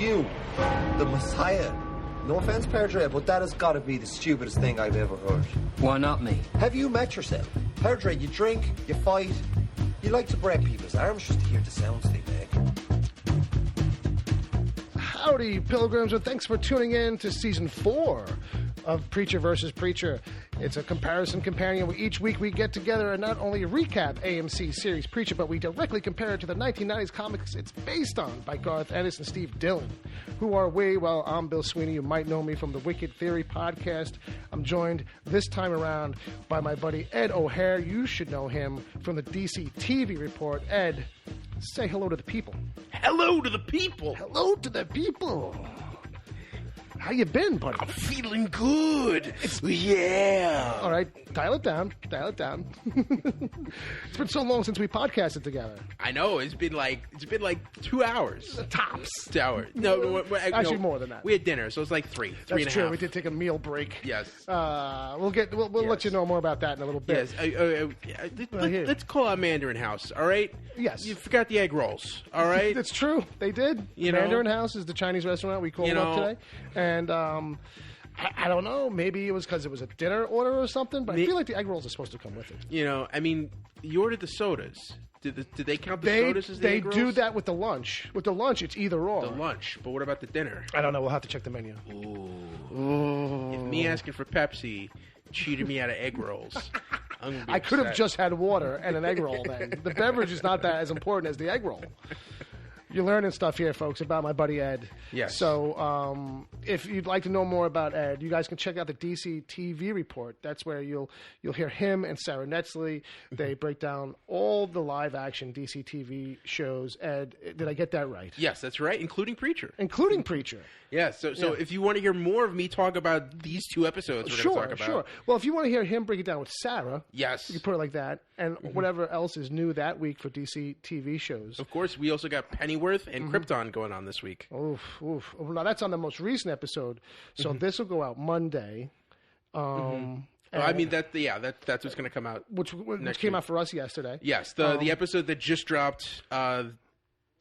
you, the Messiah. No offense, Perdre, but that has got to be the stupidest thing I've ever heard. Why not me? Have you met yourself? Perdre, you drink, you fight, you like to break people's arms just to hear the sounds they make. Howdy, pilgrims, and thanks for tuning in to Season 4 of Preacher vs. Preacher. It's a comparison companion where each week we get together and not only recap AMC series Preacher, but we directly compare it to the 1990s comics it's based on by Garth Ennis and Steve Dillon. Who are we? Well, I'm Bill Sweeney. You might know me from the Wicked Theory podcast. I'm joined this time around by my buddy Ed O'Hare. You should know him from the DC TV Report. Ed, say hello to the people. Hello to the people. Hello to the people. How you been, buddy? I'm feeling good. Yeah. All right, dial it down. Dial it down. It's been so long since we podcasted together. I know. It's been like 2 hours. Tops. 2 hours. No, Actually, more than that. We had dinner, so it's like three That's and a true. half. We did take a meal break. Yes. We'll let you know more about that in a little bit. Yes. Let's call out Mandarin House. All right. Yes. You forgot the egg rolls. All right. That's true. They did. Mandarin House is the Chinese restaurant we called up today, and I don't know. Maybe it was because it was a dinner order or something, but I feel like the egg rolls are supposed to come with it. I mean, you ordered the sodas. Did they count the sodas as the egg rolls? They do that with the lunch. With the lunch, it's either or. The lunch, but what about the dinner? I don't know. We'll have to check the menu. Ooh. If me asking for Pepsi cheated me out of egg rolls, I'm gonna be I could have upset. just had water and an egg roll then. The beverage is not that as important as the egg roll. You're learning stuff here, folks, about my buddy Ed. Yes. So if you'd like to know more about Ed, you guys can check out the DC TV Report. That's where you'll hear him and Sarah Netzley. They break down all the live-action DC TV shows. Ed, did I get that right? Yes, that's right, including Preacher. Including Preacher. Yes, so if you want to hear more of me talk about these two episodes we're going to talk about. Sure. Well, if you want to hear him break it down with Sarah, yes, you can put it like that, and whatever else is new that week for DC TV shows. Of course, we also got Pennyworth and Krypton going on this week. Oof. Now, that's on the most recent episode, so this will go out Monday. I mean, that's what's going to come out. Which came out for us yesterday. Yes, the episode that just dropped the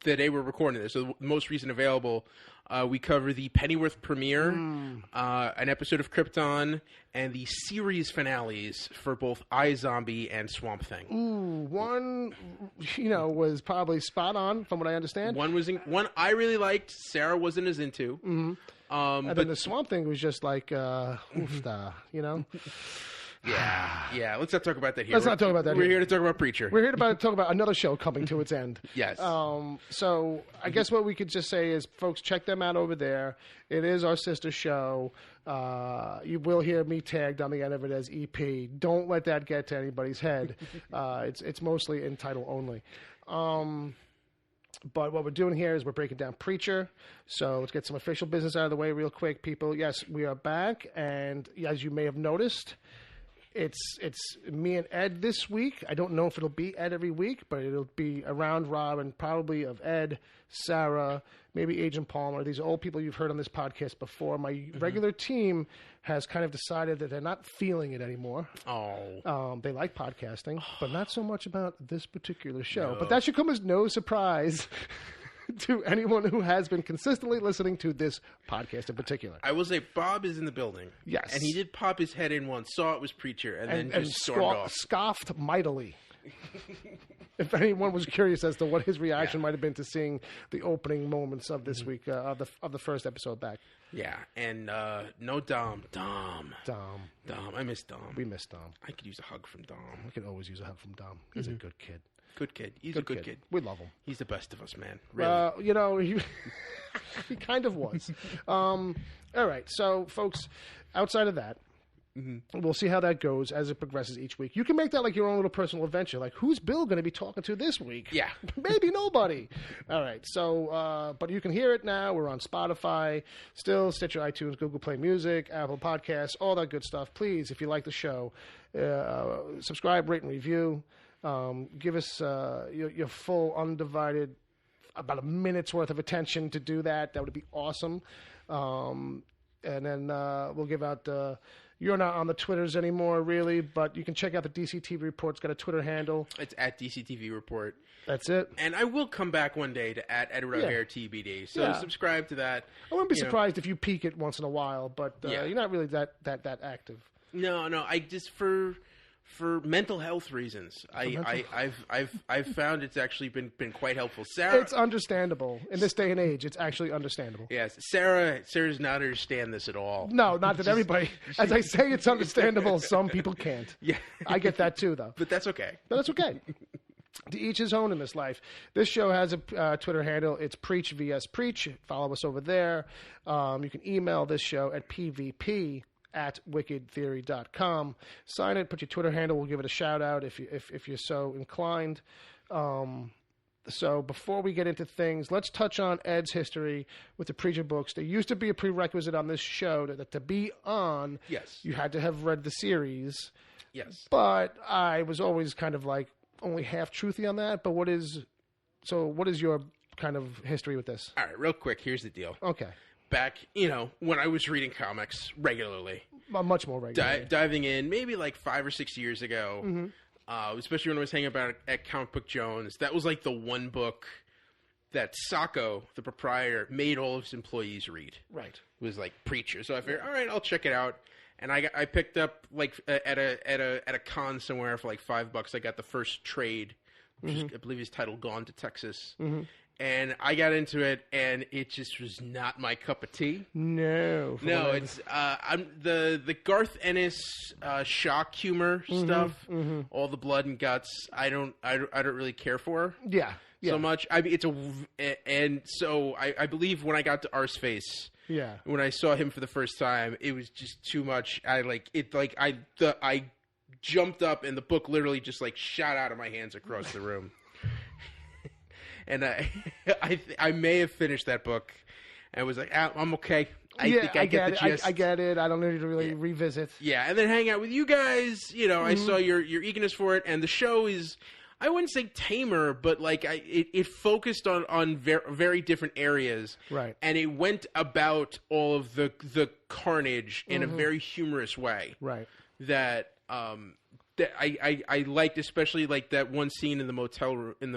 day we're recording this, so the most recent available. We cover the Pennyworth premiere, an episode of Krypton, and the series finales for both iZombie and Swamp Thing. Ooh, one, was probably spot on from what I understand. One I really liked. Sarah wasn't as into. And then the Swamp Thing was just like, oofda, Yeah. Let's not talk about that here. Let's not talk about that We're here. here to talk about Preacher. We're here to talk about another show coming to its end. Yes. So I guess what we could just say is, folks, check them out over there. It is our sister show. You will hear me tagged on the end of it as EP. Don't let that get to anybody's head. It's mostly in title only. But what we're doing here is we're breaking down Preacher. So let's get some official business out of the way real quick, people. Yes, we are back. And as you may have noticed, it's me and Ed this week. I don't know if it'll be Ed every week, but it'll be a round robin, probably of Ed, Sarah, maybe Agent Palmer. These are all people you've heard on this podcast before. My regular team has kind of decided that they're not feeling it anymore. They like podcasting, but not so much about this particular show. No. But that should come as no surprise to anyone who has been consistently listening to this podcast in particular. I will say Bob is in the building. Yes. And he did pop his head in once, saw it was Preacher, and then just stormed off. Scoffed mightily. If anyone was curious as to what his reaction might have been to seeing the opening moments of this week, of the first episode back. Yeah, and no Dom. Dom. I miss Dom. We miss Dom. I could use a hug from Dom. I could always use a hug from Dom. He's a good kid. Good kid. He's a good kid. We love him. He's the best of us, man. Really. He kind of was. All right, so folks, outside of that, we'll see how that goes as it progresses each week. You can make that like your own little personal adventure. Like, who's Bill going to be talking to this week? Yeah. Maybe nobody. All right. So, but you can hear it now. We're on Spotify, still Stitcher, iTunes, Google Play Music, Apple Podcasts, all that good stuff. Please, if you like the show, subscribe, rate, and review. Give us your full, undivided, about a minute's worth of attention to do that. That would be awesome. And then we'll give out You're not on the Twitters anymore, really, but you can check out the DCTV Report. It's got a Twitter handle. It's at DCTV Report. That's it. And I will come back one day to at Edward O'Hare TBD. So subscribe to that. I wouldn't be surprised if you peek it once in a while, but you're not really that active. No. I just for mental health reasons, I've found it's actually been quite helpful. Sarah, it's understandable in this day and age. It's actually understandable. Yes, Sarah does not understand this at all. No, not that everybody. As I say, it's understandable. Some people can't. Yeah, I get that too, though. But that's okay. To each his own in this life. This show has a Twitter handle. It's Preach vs. Preach. Follow us over there. You can email this show at pvp@wickedtheory.com. Sign it. Put your Twitter handle. We'll give it a shout out if you're so inclined. So before we get into things, let's touch on Ed's history with the Preacher books. There used to be a prerequisite on this show that to be on, you had to have read the series. Yes. But I was always kind of like only half truthy on that. But what is your kind of history with this? All right, real quick, here's the deal. Okay. Back, when I was reading comics regularly. Much more regularly. Diving in maybe like 5 or 6 years ago, especially when I was hanging about at Comic Book Jones, that was like the one book that Sacco, the proprietor, made all of his employees read. Right. It was like Preacher. So I figured, all right, I'll check it out. And I picked up like at a con somewhere for like $5. I got the first trade, which is, I believe is titled "Gone to Texas," and I got into it, and it just was not my cup of tea. No, it's I'm the Garth Ennis shock humor stuff, all the blood and guts. I don't really care for. Yeah. So much. I mean, and so I believe when I got to Arseface. Yeah. When I saw him for the first time, it was just too much. I jumped up and the book literally just like shot out of my hands across the room. And I may have finished that book and was like, I'm okay. I think I get the gist. I get it. I don't need to really revisit. Yeah, and then hang out with you guys. I saw your eagerness for it, and the show is, I wouldn't say tamer, but like it focused on very different areas, right? And it went about all of the carnage in a very humorous way, right? That I liked, especially like that one scene in the motel room in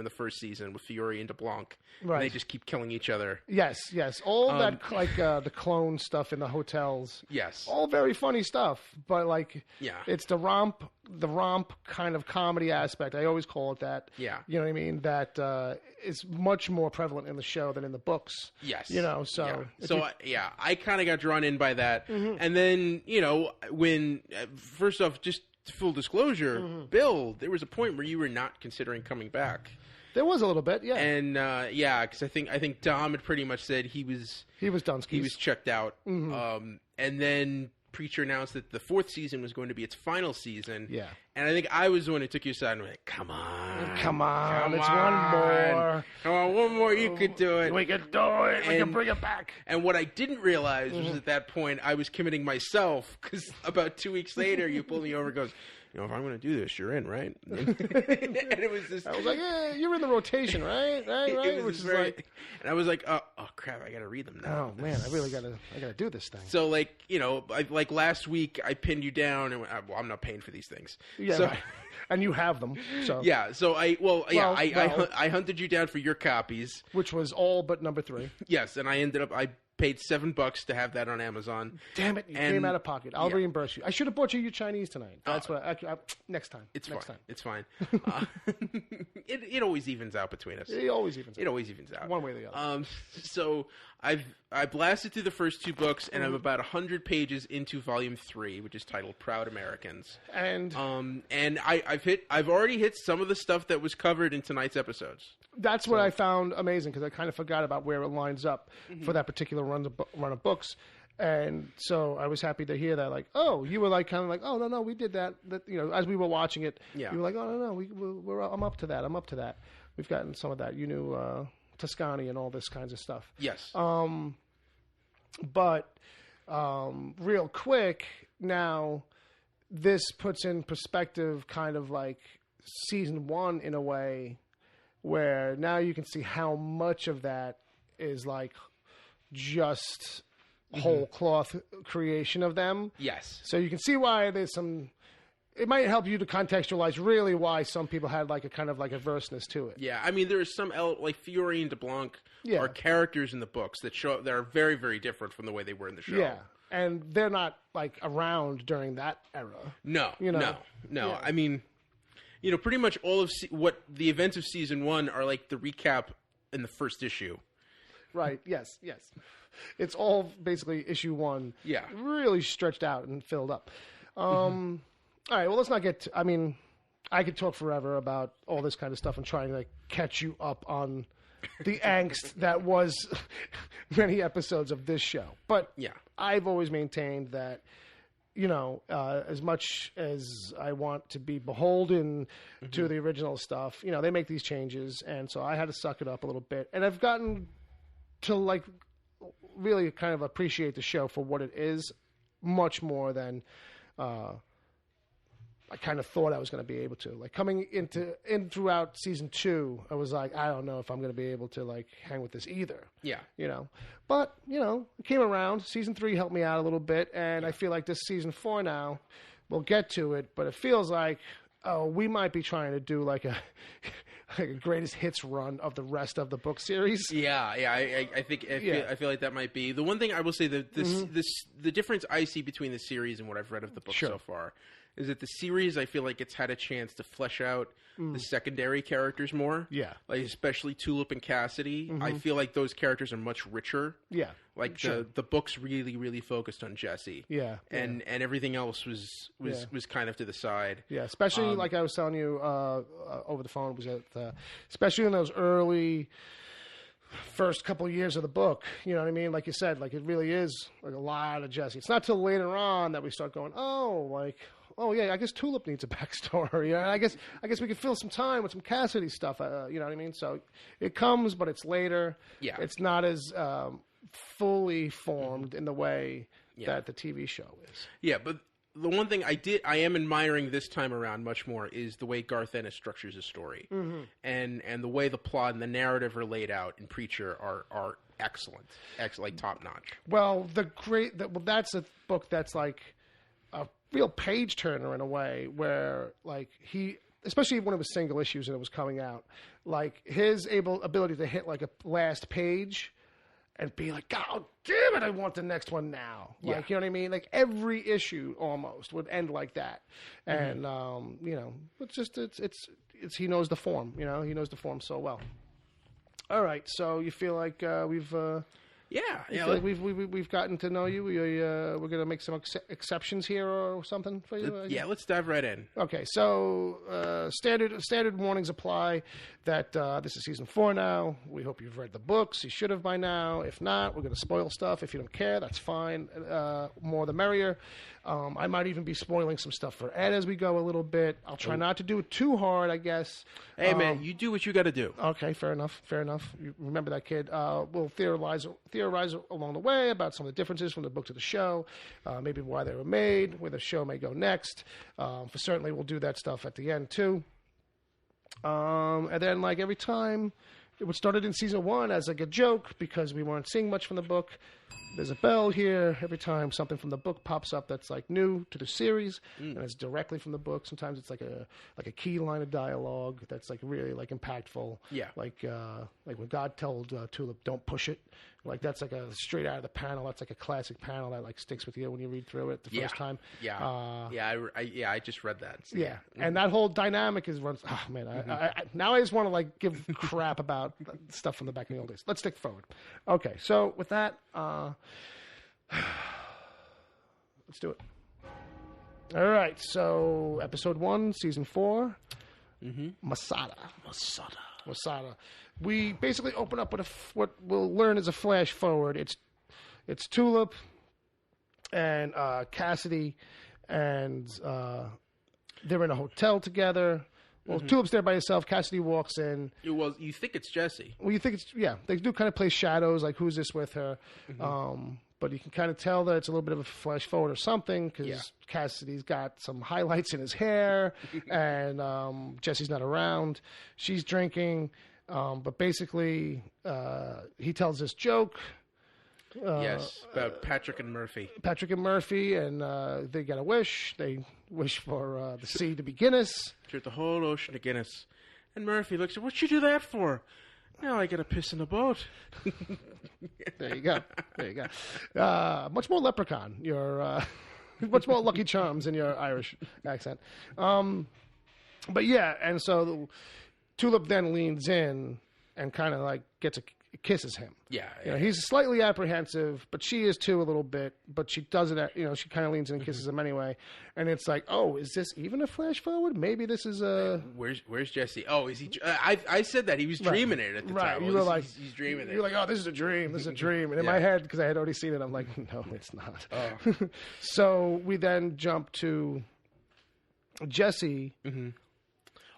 the first season with Fiore and DeBlanc. Right. And they just keep killing each other. Yes. All that like the clone stuff in the hotels. Yes. All very funny stuff, but like it's the romp kind of comedy aspect. I always call it that. Yeah. You know what I mean? That is much more prevalent in the show than in the books. Yes. So I kind of got drawn in by that. And then, when first off, just full disclosure, Bill, there was a point where you were not considering coming back. There was a little bit, yeah. And because I think Dom had pretty much said he was done. He was checked out. And then Preacher announced that the 4th season was going to be its final season. Yeah. And I think I was the one who took you aside and was like, come on, it's one more. Come on, one more, you could do it. We could do it. We can bring it back. And what I didn't realize was at that point I was committing myself, because about 2 weeks later you pulled me over and goes, if I'm going to do this, you're in, right? And it was just... I was like, yeah, you're in the rotation, right? Right? Which is like... And I was like, oh crap, I got to read them now. Oh, man, I really got to do this thing. So, like last week, I pinned you down, and went, well, I'm not paying for these things. Yeah, so, right. And you have them, so... Yeah, so I hunted you down for your copies. Which was all but number 3. Yes, and I paid $7 to have that on Amazon. Damn it! You came out of pocket. I'll reimburse you. I should have bought you your Chinese tonight. That's what. Next time. It's fine. It always evens out between us. It always evens out. One way or the other. So I blasted through the first 2 books, and I'm about 100 pages into volume 3, which is titled "Proud Americans." And I've already hit some of the stuff that was covered in tonight's episodes. That's what I found amazing, because I kind of forgot about where it lines up for that particular run of books. And so I was happy to hear that, like, oh, you were like kind of like, oh, no, we did that. That, as we were watching it, you were like, oh, no, I'm up to that. We've gotten some of that. You knew Toscani and all this kinds of stuff. Yes. But real quick, now this puts in perspective kind of like season 1 in a way, where now you can see how much of that is like just whole cloth creation of them. Yes. So you can see why there's some. It might help you to contextualize really why some people had like a kind of like averseness to it. Yeah, I mean, there is some like Fiore and DeBlanc are characters in the books that are very, very different from the way they were in the show. Yeah, and they're not like around during that era. No, no. Yeah. I mean, pretty much all of what the events of season 1 are like the recap in the first issue. Right. Yes. It's all basically issue 1. Yeah. Really stretched out and filled up. All right, well, let's not get I mean, I could talk forever about all this kind of stuff and trying to like, catch you up on the angst that was many episodes of this show. But I've always maintained that, as much as I want to be beholden to the original stuff, they make these changes. And so I had to suck it up a little bit. And I've gotten to, like, really kind of appreciate the show for what it is much more than... I kind of thought I was going to be able to. Like, coming in throughout season 2, I was like, I don't know if I'm going to be able to, like, hang with this either. Yeah. But, it came around. Season 3 helped me out a little bit, and I feel like this season 4 now, we'll get to it, but it feels like, we might be trying to do, like a greatest hits run of the rest of the book series. Yeah, I feel like that might be. The one thing I will say, the difference I see between the series and what I've read of the book so far is that the series, I feel like it's had a chance to flesh out the secondary characters more. Yeah. Like, especially Tulip and Cassidy. I feel like those characters are much richer. Yeah. Like, the books really, really focused on Jessie. Yeah. And everything else was kind of to the side. Yeah, especially, like I was telling you over the phone, was that especially in those early... first couple of years of the book, you know what I mean? Like you said, like it really is like a lot of Jessie. It's not till later on that we start going, oh yeah, I guess Tulip needs a backstory. Yeah, I guess we could fill some time with some Cassidy stuff. You know what I mean? So it comes, but it's later. Yeah, it's not as fully formed in the way that the TV show is. Yeah, but the one thing I am admiring this time around much more is the way Garth Ennis structures his story, and the way the plot and the narrative are laid out in Preacher are excellent, like top notch. Well, that's a book that's like a real page turner in a way, where like especially when it was single issues and it was coming out, like his ability to hit like a last page and be like, God damn it, I want the next one now. Like, you know what I mean? Like, every issue almost would end like that. And, it's just, it's he knows the form, he knows the form so well. All right, so you feel like we've... like we've gotten to know you. We're going to make some exceptions here or something for you. Let's dive right in. Okay, so standard warnings apply. That this is season 4 now. We hope you've read the books. You should have by now. If not, we're going to spoil stuff. If you don't care, that's fine. More the merrier. I might even be spoiling some stuff for Ed as we go a little bit. I'll try not to do it too hard, I guess. Hey, man, you do what you got to do. Okay, fair enough. You remember that, kid. We'll theorize along the way about some of the differences from the book to the show, maybe why they were made, where the show may go next. Certainly, we'll do that stuff at the end, too. And then, like, every time, it started in season 1 as, like, a joke because we weren't seeing much from the book. There's a bell here every time something from the book pops up that's like new to the series, and it's directly from the book. Sometimes it's like a key line of dialogue that's like really like impactful. Yeah, like when God told Tulip, "Don't push it." Like that's like a straight out of the panel. That's like a classic panel that like sticks with you when you read through it the first time. I just read that. So. Yeah, and that whole dynamic is runs. Oh man, now I just want to like give crap about stuff from the back in the old days. Let's stick forward. Okay, so with that. Let's do it. All right, so episode 1, season 4, Masada. We basically open up with what we'll learn is a flash forward. It's Tulip and Cassidy, and they're in a hotel together. Well, Tulip's there by herself. Cassidy walks in. Well, you think it's Jessie. Well, you think it's... Yeah, they do kind of play shadows, like who's this with her? But you can kind of tell that it's a little bit of a flash forward or something, because Cassidy's got some highlights in his hair, and Jessie's not around. She's drinking, but basically he tells this joke. Yes, about Patrick and Murphy. Patrick and Murphy, and they get a wish. They wish for the sea to be Guinness. Drink the whole ocean to Guinness. And Murphy looks at, what'd you do that for? Now I get a piss in the boat. There you go. Much more leprechaun. You're much more Lucky Charms in your Irish accent. But yeah, and so Tulip then leans in and kind of like kisses him. Yeah, You know, he's slightly apprehensive, but she is too a little bit. But she does it. You know, she kind of leans in and kisses him anyway. And it's like, oh, is this even a flash forward? Maybe this is a. Where's Jessie? Oh, is he? I said that he was dreaming it at the time. You were like, he's dreaming it. You're like, oh, this is a dream. This is a dream. And in my head, because I had already seen it, I'm like, no, it's not. Oh. So we then jump to Jessie.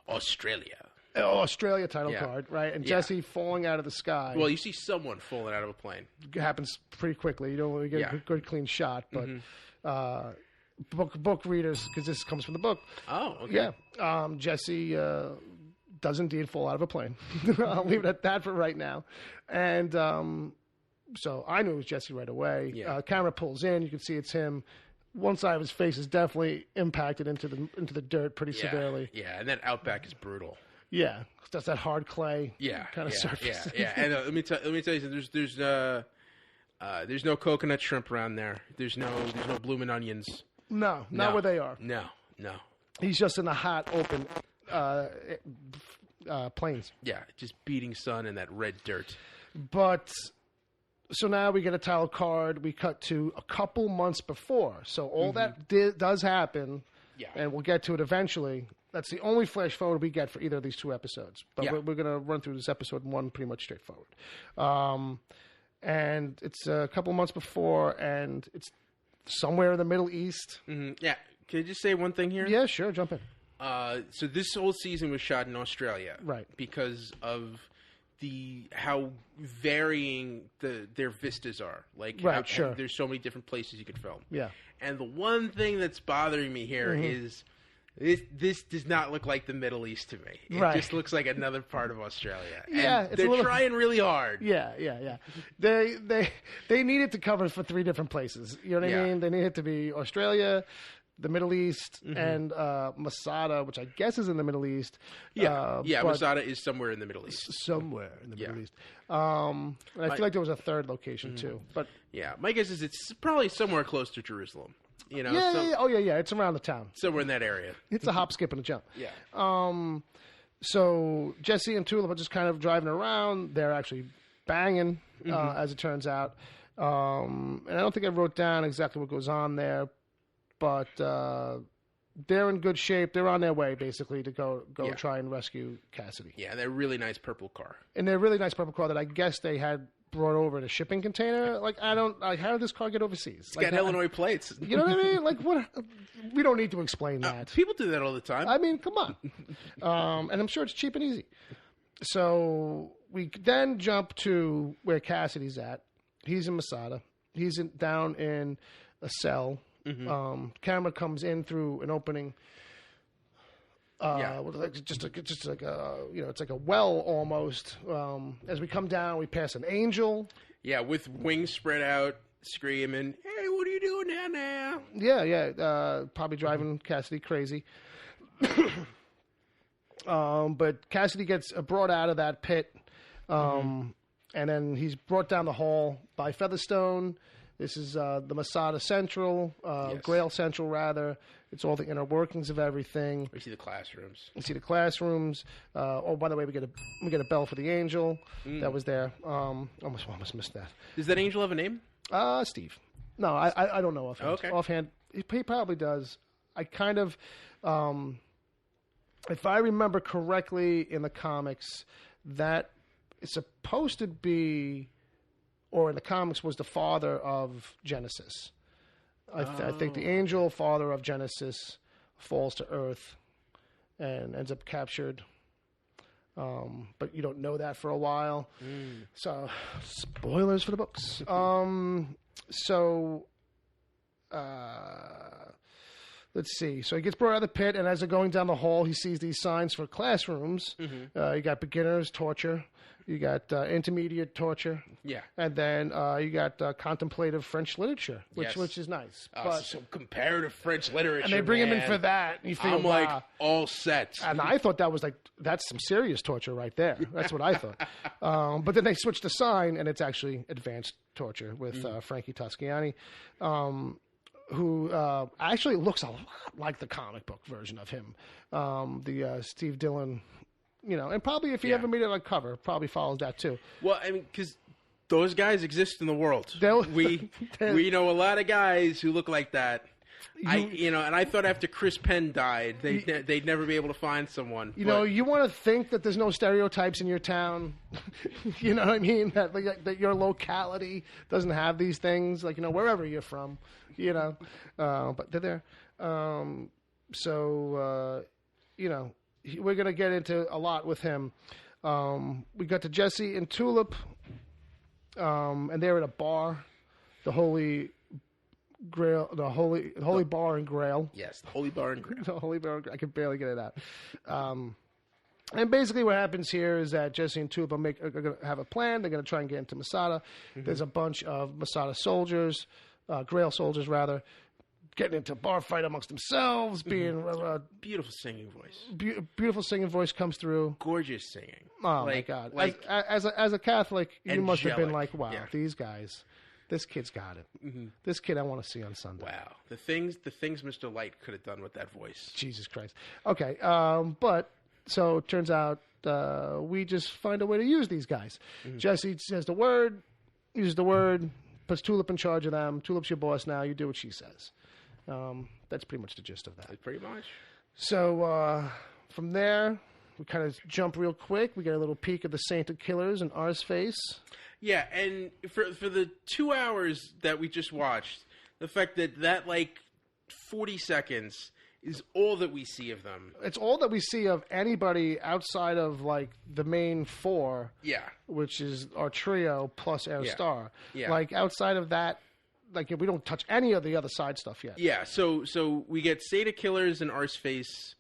Australia. Australia title card, right? And Jessie falling out of the sky. Well, you see someone falling out of a plane. It happens pretty quickly. You don't really get a good, clean shot, but book readers, because this comes from the book. Oh, okay. Yeah. Jessie does indeed fall out of a plane. I'll leave it at that for right now. And so I knew it was Jessie right away. Yeah. Camera pulls in. You can see it's him. One side of his face is definitely impacted into the dirt pretty severely. Yeah, and that outback is brutal. Yeah, that's that hard clay kind of surface. surface. Yeah. And let me tell you something. There's no coconut shrimp around there. There's no blooming onions. No, not where they are. No. He's just in the hot, open plains. Yeah, just beating sun and that red dirt. But so now we get a title card. We cut to a couple months before. So all that does happen, and we'll get to it eventually. That's the only flash forward we get for either of these two episodes. But we're going to run through this episode one pretty much straightforward. And it's a couple months before, and it's somewhere in the Middle East. Yeah. Can I just say one thing here? Yeah, sure. Jump in. So this whole season was shot in Australia. Right. Because of how varying their vistas are. Like, sure. There's so many different places you could film. Yeah. And the one thing that's bothering me here is this does not look like the Middle East to me. It just looks like another part of Australia. Yeah, and they're trying really hard. Yeah. They needed to cover for three different places. You know what I mean? They needed to be Australia, the Middle East, and Masada, which I guess is in the Middle East. Masada is somewhere in the Middle East. Somewhere in the Middle East. And I feel like there was a third location too. But my guess is it's probably somewhere close to Jerusalem. You know, it's around the town. Somewhere in that area. It's a hop, skip, and a jump. Yeah. So Jessie and Tulip are just kind of driving around. They're actually banging, as it turns out. And I don't think I wrote down exactly what goes on there, but they're in good shape. They're on their way, basically, to go try and rescue Cassidy. Yeah, and they're a really nice purple car. And they're a really nice purple car that I guess they had brought over in a shipping container. Like, how did this car get overseas? It's got Illinois plates. You know what I mean? Like, what? We don't need to explain that. People do that all the time. I mean, come on. And I'm sure it's cheap and easy. So we then jump to where Cassidy's at. He's in Masada. He's down in a cell. Camera comes in through an opening. Just like a, it's like a well almost. As we come down, we pass an angel. Yeah, with wings spread out, screaming, "Hey, what are you doing down there?" Yeah. Probably driving Cassidy crazy. But Cassidy gets brought out of that pit, and then he's brought down the hall by Featherstone. This is the Masada Central, Grail Central, rather. It's all the inner workings of everything. We see the classrooms. By the way, we get a bell for the angel that was there. Almost missed that. Does that angel have a name? Steve. No, I don't know offhand. Okay. Offhand, he probably does. I kind of, if I remember correctly in the comics, that it's supposed to be, or in the comics was the father of Genesis. I think the angel, father of Genesis, falls to Earth and ends up captured. But you don't know that for a while. So, spoilers for the books. Let's see. So he gets brought out of the pit, and as they're going down the hall, he sees these signs for classrooms. You got beginners, torture, You got intermediate torture. Yeah. And then you got contemplative French literature, which is nice. But some comparative French literature. and they bring him in for that. And you feel, I'm like all set. And I thought that was that's some serious torture right there. That's what I thought. But then they switched the sign, and it's actually advanced torture with Frankie Toscani, who actually looks a lot like the comic book version of him. The Steve Dillon, and probably if you ever meet it on cover, probably follows that too. Well, I mean, because those guys exist in the world. We know a lot of guys who look like that. And I thought after Chris Penn died, they'd never be able to find someone. You want to think that there's no stereotypes in your town. You know what I mean? That your locality doesn't have these things. Wherever you're from, but they're there. We're gonna get into a lot with him. We got to Jessie and Tulip, and they're at a bar, the Holy Grail, the Holy Bar and Grail. Yes, the Holy Bar and Grail. The Holy Bar and Grail. I can barely get it out. And basically what happens here is that Jessie and Tulip are going to have a plan. They're going to try and get into Masada. Mm-hmm. There's a bunch of Masada soldiers, Grail soldiers rather, getting into a bar fight amongst themselves, being... beautiful singing voice. Beautiful singing voice comes through. Gorgeous singing. Oh, my God. As a Catholic, you must have been like, wow, these guys... This kid's got it. Mm-hmm. This kid I want to see on Sunday. Wow. The things Mr. Light could have done with that voice. Jesus Christ. Okay. So it turns out we just find a way to use these guys. Mm-hmm. Jessie says uses the word, puts Tulip in charge of them. Tulip's your boss now. You do what she says. That's pretty much the gist of that. Pretty much. So from there, we kind of jump real quick. We get a little peek of the Sainted Killers and R's face. Yeah, and for the 2 hours that we just watched, the fact that 40 seconds is all that we see of them. It's all that we see of anybody outside of the main four. Yeah. Which is our trio plus Air Star. Yeah. Outside of that, we don't touch any of the other side stuff yet. Yeah. So we get Sata Killers and Arseface,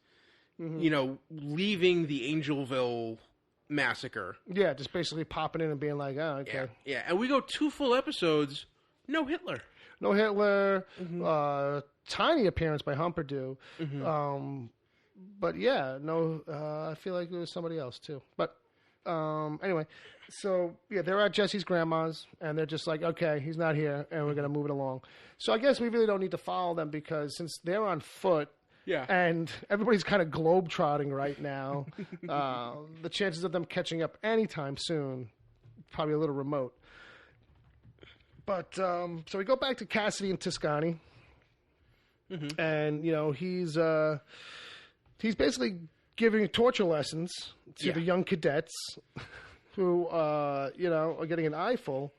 leaving the Angelville massacre. Yeah, just basically popping in and being like, oh, okay. Yeah. And we go 2 full episodes, no Hitler. No Hitler. Mm-hmm. Tiny appearance by Humperdoo. Mm-hmm. But yeah, no, I feel like there was somebody else too. But anyway, so yeah, they're at Jessie's grandma's and they're just like, okay, he's not here and we're going to move it along. So I guess we really don't need to follow them because since they're on foot, and everybody's kind of globe-trotting right now, the chances of them catching up anytime soon, probably a little remote. But, so we go back to Cassidy and Toscani. Mm-hmm. And, he's basically giving torture lessons to the young cadets who, are getting an eyeful.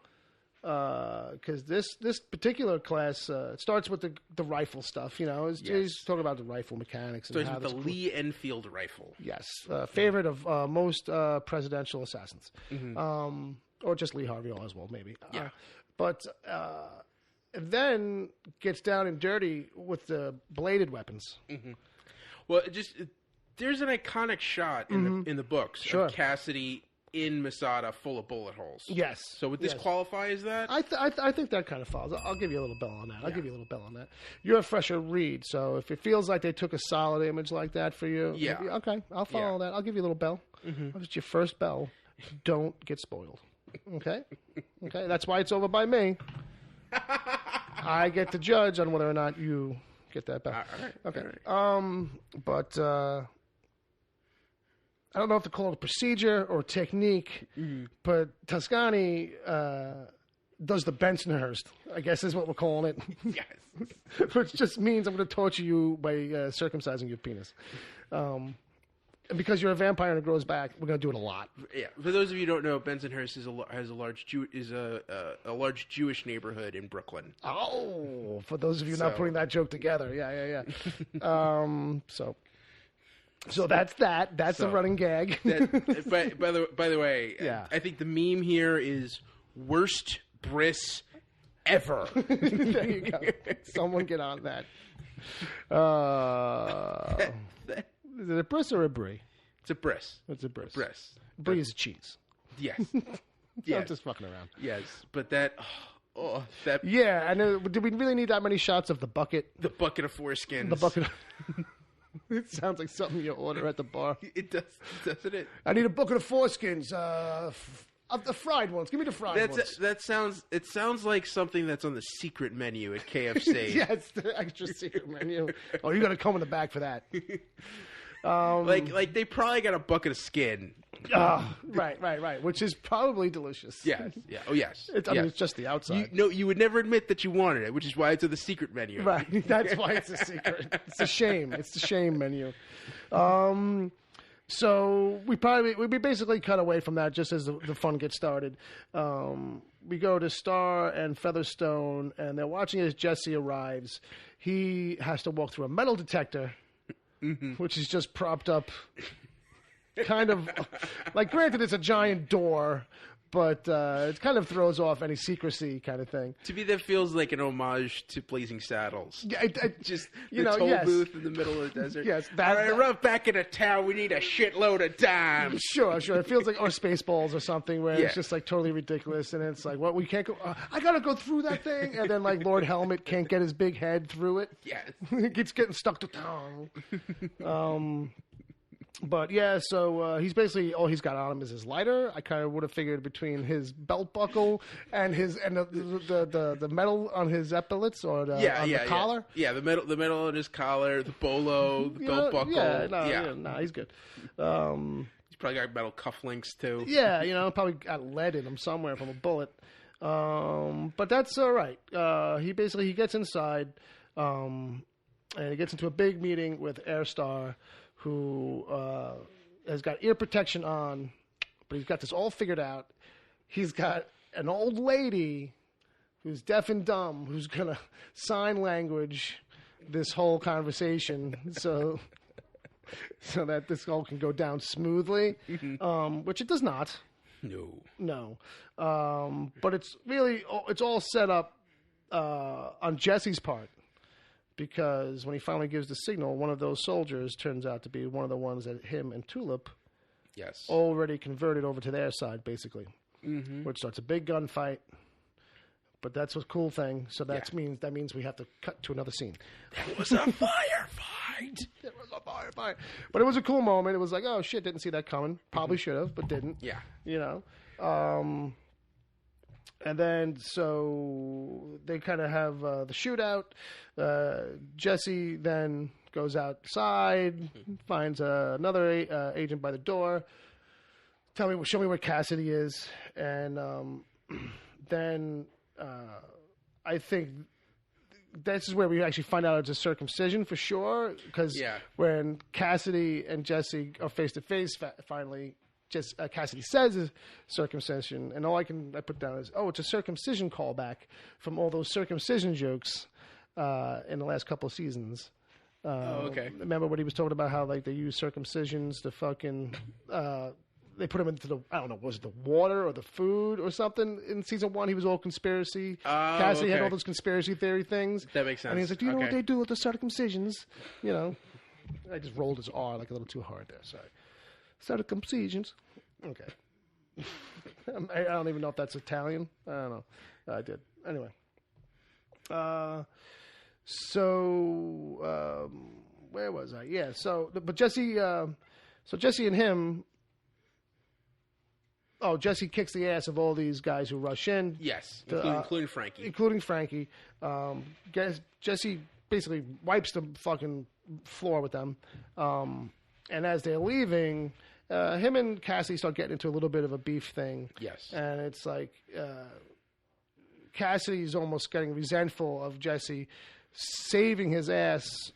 Because this particular class starts with the rifle stuff, He's talking about the rifle mechanics. Starts with the Lee Enfield rifle. Yes, favorite of most presidential assassins, or just Lee Harvey Oswald, maybe. Yeah, but then gets down and dirty with the bladed weapons. Mm-hmm. Well, there's an iconic shot in the books of Cassidy in Masada full of bullet holes. Yes. So would this qualify as that? I think that kind of falls. I'll give you a little bell on that. You're a fresher read, so if it feels like they took a solid image like that for you, maybe, okay, I'll follow that. I'll give you a little bell. Mm-hmm. It's your first bell. Don't get spoiled. Okay? Okay, that's why it's over by me. I get to judge on whether or not you get that bell. All right. Okay. All right. But I don't know if to call it a procedure or technique, but Toscani does the Bensonhurst, I guess is what we're calling it. Yes. Which just means I'm going to torture you by circumcising your penis. And because you're a vampire and it grows back, we're going to do it a lot. Yeah. For those of you who don't know, Bensonhurst has a large Jewish neighborhood in Brooklyn. Oh, for those of you not putting that joke together. Yeah. So that's that. That's a running gag. By the way, I think the meme here is worst bris ever. There you go. Someone get on that. Is it a bris or a brie? It's a bris. It's a bris. Bris. Brie is a cheese. Yes. I'm Yes. just fucking around. Yes. But that... that... Yeah, and did we really need that many shots of the bucket? The bucket of foreskins. The bucket. It sounds like something you order at the bar. It does, doesn't it? I need a bucket of foreskins. Of the fried ones. Give me the fried ones. It sounds like something that's on the secret menu at KFC. Yeah, it's the extra secret menu. Oh, you got to come in the back for that. Like they probably got a bucket of skin. Right. Which is probably delicious. Yes. Yeah. Oh, yes. I mean, it's just the outside. You would never admit that you wanted it, which is why it's on the secret menu. Right. That's why it's a secret. It's a shame. It's the shame menu. So we basically cut away from that just as the fun gets started. We go to Star and Featherstone, and they're watching as Jessie arrives. He has to walk through a metal detector, which is just propped up, kind of like. Granted, it's a giant door, but it kind of throws off any secrecy kind of thing. To me, that feels like an homage to Blazing Saddles. Yeah, just the toll yes. booth in the middle of the desert. Yes, all right, rough back into town. We need a shitload of dimes. Sure. It feels like Spaceballs or something where it's just like totally ridiculous, and it's like, what, we can't go. I gotta go through that thing, and then like Lord Helmet can't get his big head through it. Yes, he keeps getting stuck to tongue. But yeah, so he's basically all he's got on him is his lighter. I kind of would have figured between his belt buckle and the metal on his epaulets or the collar. Yeah, the metal on his collar, the bolo, the belt buckle. Yeah, he's good. He's probably got metal cufflinks too. Yeah, probably got lead in him somewhere from a bullet. But that's all right. He gets inside, and he gets into a big meeting with Airstar, who has got ear protection on, but he's got this all figured out. He's got an old lady who's deaf and dumb who's going to sign language this whole conversation so that this all can go down smoothly, which it does not. No. But it's all set up on Jesse's part. Because when he finally gives the signal, one of those soldiers turns out to be one of the ones that him and Tulip already converted over to their side, basically. Which starts a big gunfight. But that's a cool thing. So that means we have to cut to another scene. There was a firefight. But it was a cool moment. It was like, oh, shit, didn't see that coming. Probably should have, but didn't. Yeah. And then, so they kind of have the shootout. Jessie then goes outside, finds another agent by the door. Show me where Cassidy is. And then I think this is where we actually find out it's a circumcision for sure. Because when Cassidy and Jessie are face to face, finally. Cassidy says is circumcision, and all I put down is, it's a circumcision callback from all those circumcision jokes in the last couple of seasons. Okay. Remember what he was talking about, how like they use circumcisions to fucking they put him into the, I don't know, was it the water or the food or something in season 1? He was all conspiracy. Cassidy had all those conspiracy theory things. That makes sense. And he's like, do you know what they do with the circumcisions? I just rolled his R like a little too hard there. Sorry. Circumcisions. Okay. I don't even know if that's Italian. I don't know. I did. Anyway. Where was I? Yeah. But Jessie. So Jessie and him. Oh, Jessie kicks the ass of all these guys who rush in. Yes, including Frankie. Including Frankie. Jessie basically wipes the fucking floor with them. And as they're leaving, him and Cassidy start getting into a little bit of a beef thing. Yes. And it's like Cassidy's almost getting resentful of Jessie saving his ass,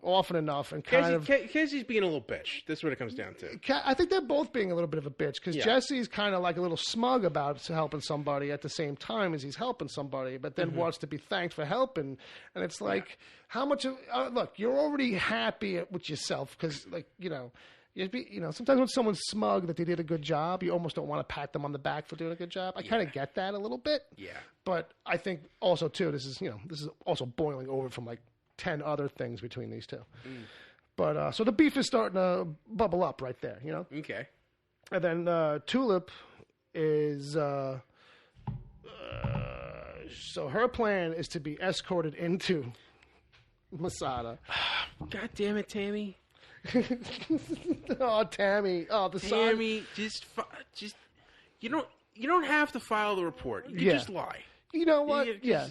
often enough. And Cassie's being a little bitch. That's what it comes down to. I think they're both being a little bit of a bitch because Jesse's kind of like a little smug about helping somebody at the same time as he's helping somebody, but then wants to be thanked for helping. And it's like, how much of look, you're already happy with yourself because, like, sometimes when someone's smug that they did a good job, you almost don't want to pat them on the back for doing a good job. I kind of get that a little bit. Yeah. But I think also too, this is also boiling over from like 10 other things between these two. But so the beef is starting to bubble up right there, Okay. And then Tulip is so her plan is to be escorted into Masada. God damn it, Tammy. Oh, Tammy. Oh, the Tammy, just you don't have to file the report. You can just lie. You know what? Yeah.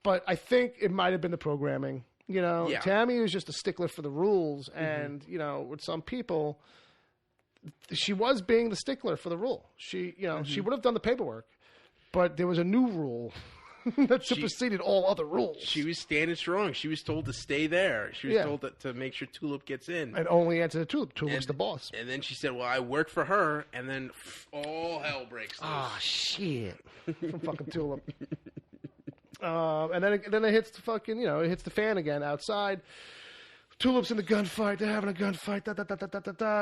But I think it might have been the programming. Tammy was just a stickler for the rules, and with some people, she was being the stickler for the rule. She would have done the paperwork, but there was a new rule that superseded all other rules. She was standing strong. She was told to stay there. She was told to make sure Tulip gets in. And only answer to Tulip. Tulip's the boss. And then she said, well, I work for her. And then all hell breaks loose. Ah, shit. From fucking Tulip. And then it hits the fucking, it hits the fan again outside. Tulip's in the gunfight. They're having a gunfight. Da.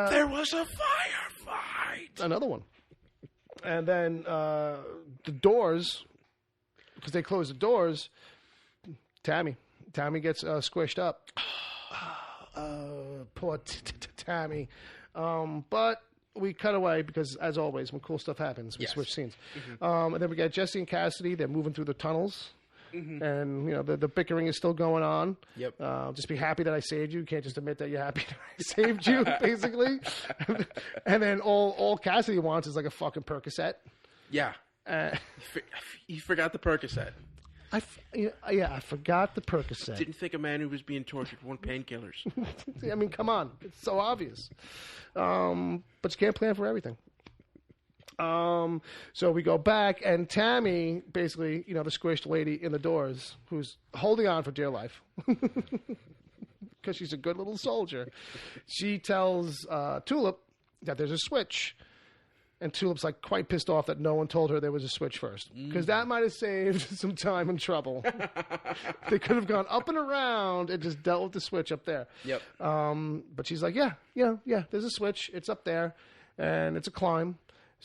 There was a firefight. Another one. And then the doors... Because they close the doors, Tammy gets squished up. Poor Tammy. But we cut away because, as always, when cool stuff happens, we switch scenes. And then we got Jessie and Cassidy. They're moving through the tunnels. And, the bickering is still going on. Yep. Just be happy that I saved you. You can't just admit that you're happy that I saved you, basically. And then all Cassidy wants is like a fucking Percocet. Yeah. You forgot the Percocet. I forgot the Percocet. Didn't think a man who was being tortured wanted painkillers. I mean, come on. It's so obvious. But you can't plan for everything. So we go back, and Tammy, basically, the squished lady in the doors, who's holding on for dear life, because she's a good little soldier, she tells Tulip that there's a switch. And Tulip's like quite pissed off that no one told her there was a switch first. Because that might have saved some time and trouble. They could have gone up and around and just dealt with the switch up there. Yep. But she's like, yeah, there's a switch. It's up there. And it's a climb.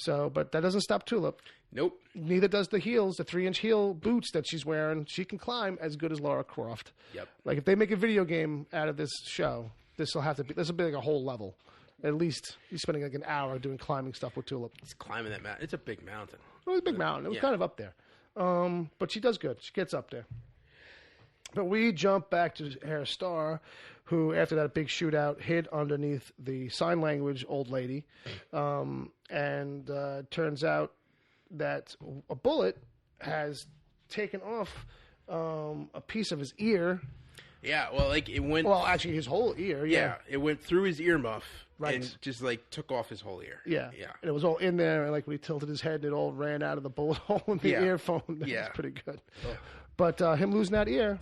But that doesn't stop Tulip. Nope. Neither does the heels, the 3-inch heel boots that she's wearing. She can climb as good as Lara Croft. Yep. Like if they make a video game out of this show, this will be like a whole level. At least he's spending like an hour doing climbing stuff with Tulip. He's climbing that mountain. It's a big mountain. It was a big mountain. It was kind of up there. But she does good. She gets up there. But we jump back to Herr Starr, who, after that big shootout, hid underneath the sign language old lady. And turns out that a bullet has taken off a piece of his ear. Yeah, well, it went... Well, actually, his whole ear, yeah. It went through his earmuff. Right. And just, took off his whole ear. Yeah. Yeah. And it was all in there, and, when he tilted his head, it all ran out of the bullet hole in the earphone. That was pretty good. Oh. But him losing that ear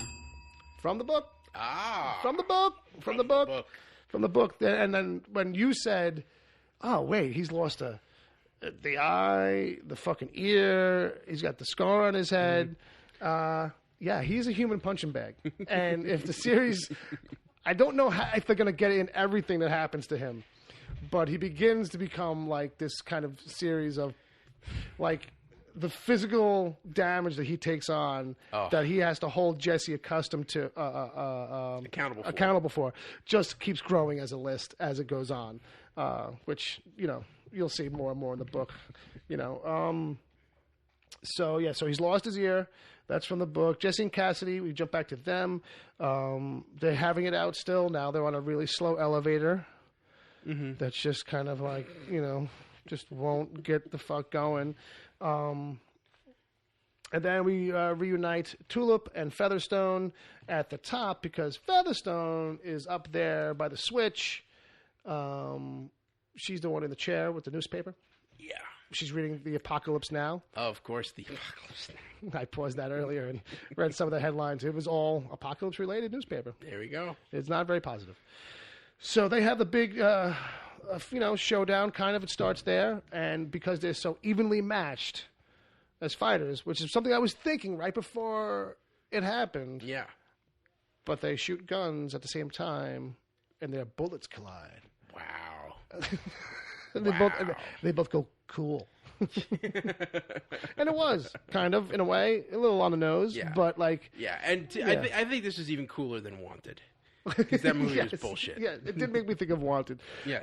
from the book. Ah. From the book. From the book. And then when you said, oh, wait, he's lost the eye, the fucking ear, he's got the scar on his head. Yeah, he's a human punching bag. And if the series... I don't know if they're going to get in everything that happens to him, but he begins to become this kind of series of the physical damage that he takes on that he has to hold Jessie accustomed to accountable for just keeps growing as a list as it goes on, which you'll see more and more in the book. So he's lost his ear. That's from the book. Jessie and Cassidy, we jump back to them. They're having it out still. Now they're on a really slow elevator. That's just kind of just won't get the fuck going. And then we reunite Tulip and Featherstone at the top because Featherstone is up there by the switch. She's the one in the chair with the newspaper. Yeah. She's reading The Apocalypse Now. Oh, of course, The Apocalypse Now. I paused that earlier and read some of the headlines. It was all apocalypse-related newspaper. There we go. It's not very positive. So they have the big, showdown. Kind of, it starts there, and because they're so evenly matched as fighters, which is something I was thinking right before it happened. Yeah. But they shoot guns at the same time, and their bullets collide. Wow. And they both go cool. And it was kind of, in a way, a little on the nose, but I think this is even cooler than Wanted, because that movie was bullshit. Yeah, it did make me think of Wanted. Yes.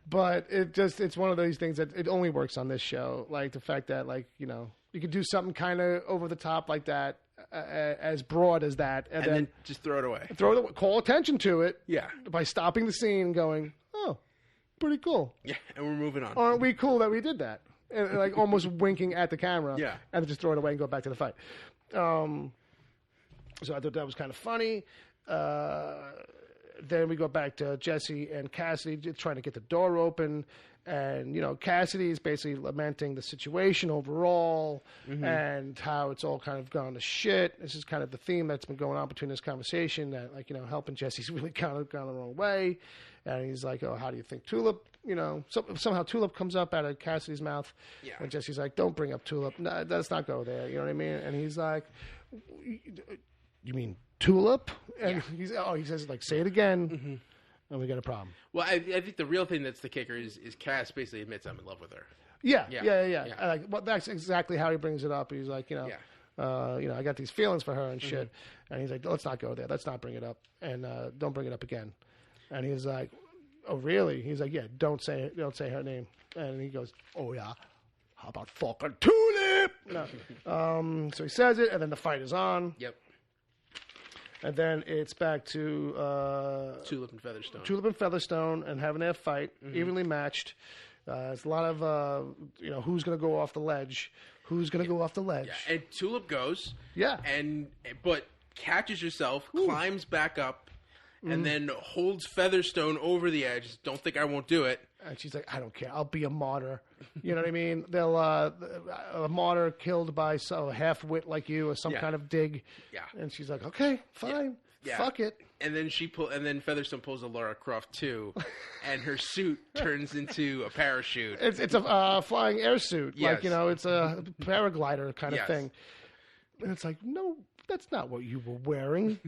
But it's one of these things that it only works on this show. Like the fact that you could do something kind of over the top like that, as broad as that, and then just throw it away. Call attention to it. Yeah. By stopping the scene and going, oh, pretty cool. Yeah, and we're moving on. Aren't we cool that we did that? And like almost winking at the camera. Yeah. And then just throw it away and go back to the fight. So I thought that was kind of funny. Then we go back to Jessie and Cassidy trying to get the door open. And, Cassidy is basically lamenting the situation overall and how it's all kind of gone to shit. This is kind of the theme that's been going on between this conversation that, helping Jessie's really kind of gone the wrong way. And he's like, oh, how do you think Tulip, somehow Tulip comes up out of Cassidy's mouth. Yeah. And Jessie's like, don't bring up Tulip. No, let's not go there. You know what I mean? And he's like, you mean Tulip? And he says, like, say it again. And we got a problem. Well, I think the real thing that's the kicker is Cass basically admits I'm in love with her. Yeah. Well, that's exactly how he brings it up. He's like, I got these feelings for her and shit. And he's like, let's not go there. Let's not bring it up. And don't bring it up again. And he's like, oh, really? He's like, yeah, don't say her name. And he goes, oh, yeah. How about fucking Tulip? No. So he says it, and then the fight is on. Yep. And then it's back to Tulip and Featherstone. Tulip and Featherstone and having their fight, evenly matched. It's a lot of, who's going to go off the ledge. Who's going to go off the ledge. Yeah. And Tulip goes. Yeah. But catches herself, climbs back up, and then holds Featherstone over the edge. Don't think I won't do it. And she's like, I don't care. I'll be a martyr. You know what I mean? They'll a martyr killed by a half-wit like you or some kind of dig. Yeah. And she's like, okay, fine. Yeah. Fuck it. And then Featherstone pulls a Lara Croft too, and her suit turns into a parachute. It's a flying air suit. Yes. Like, it's a paraglider kind of thing. And it's like, no, that's not what you were wearing.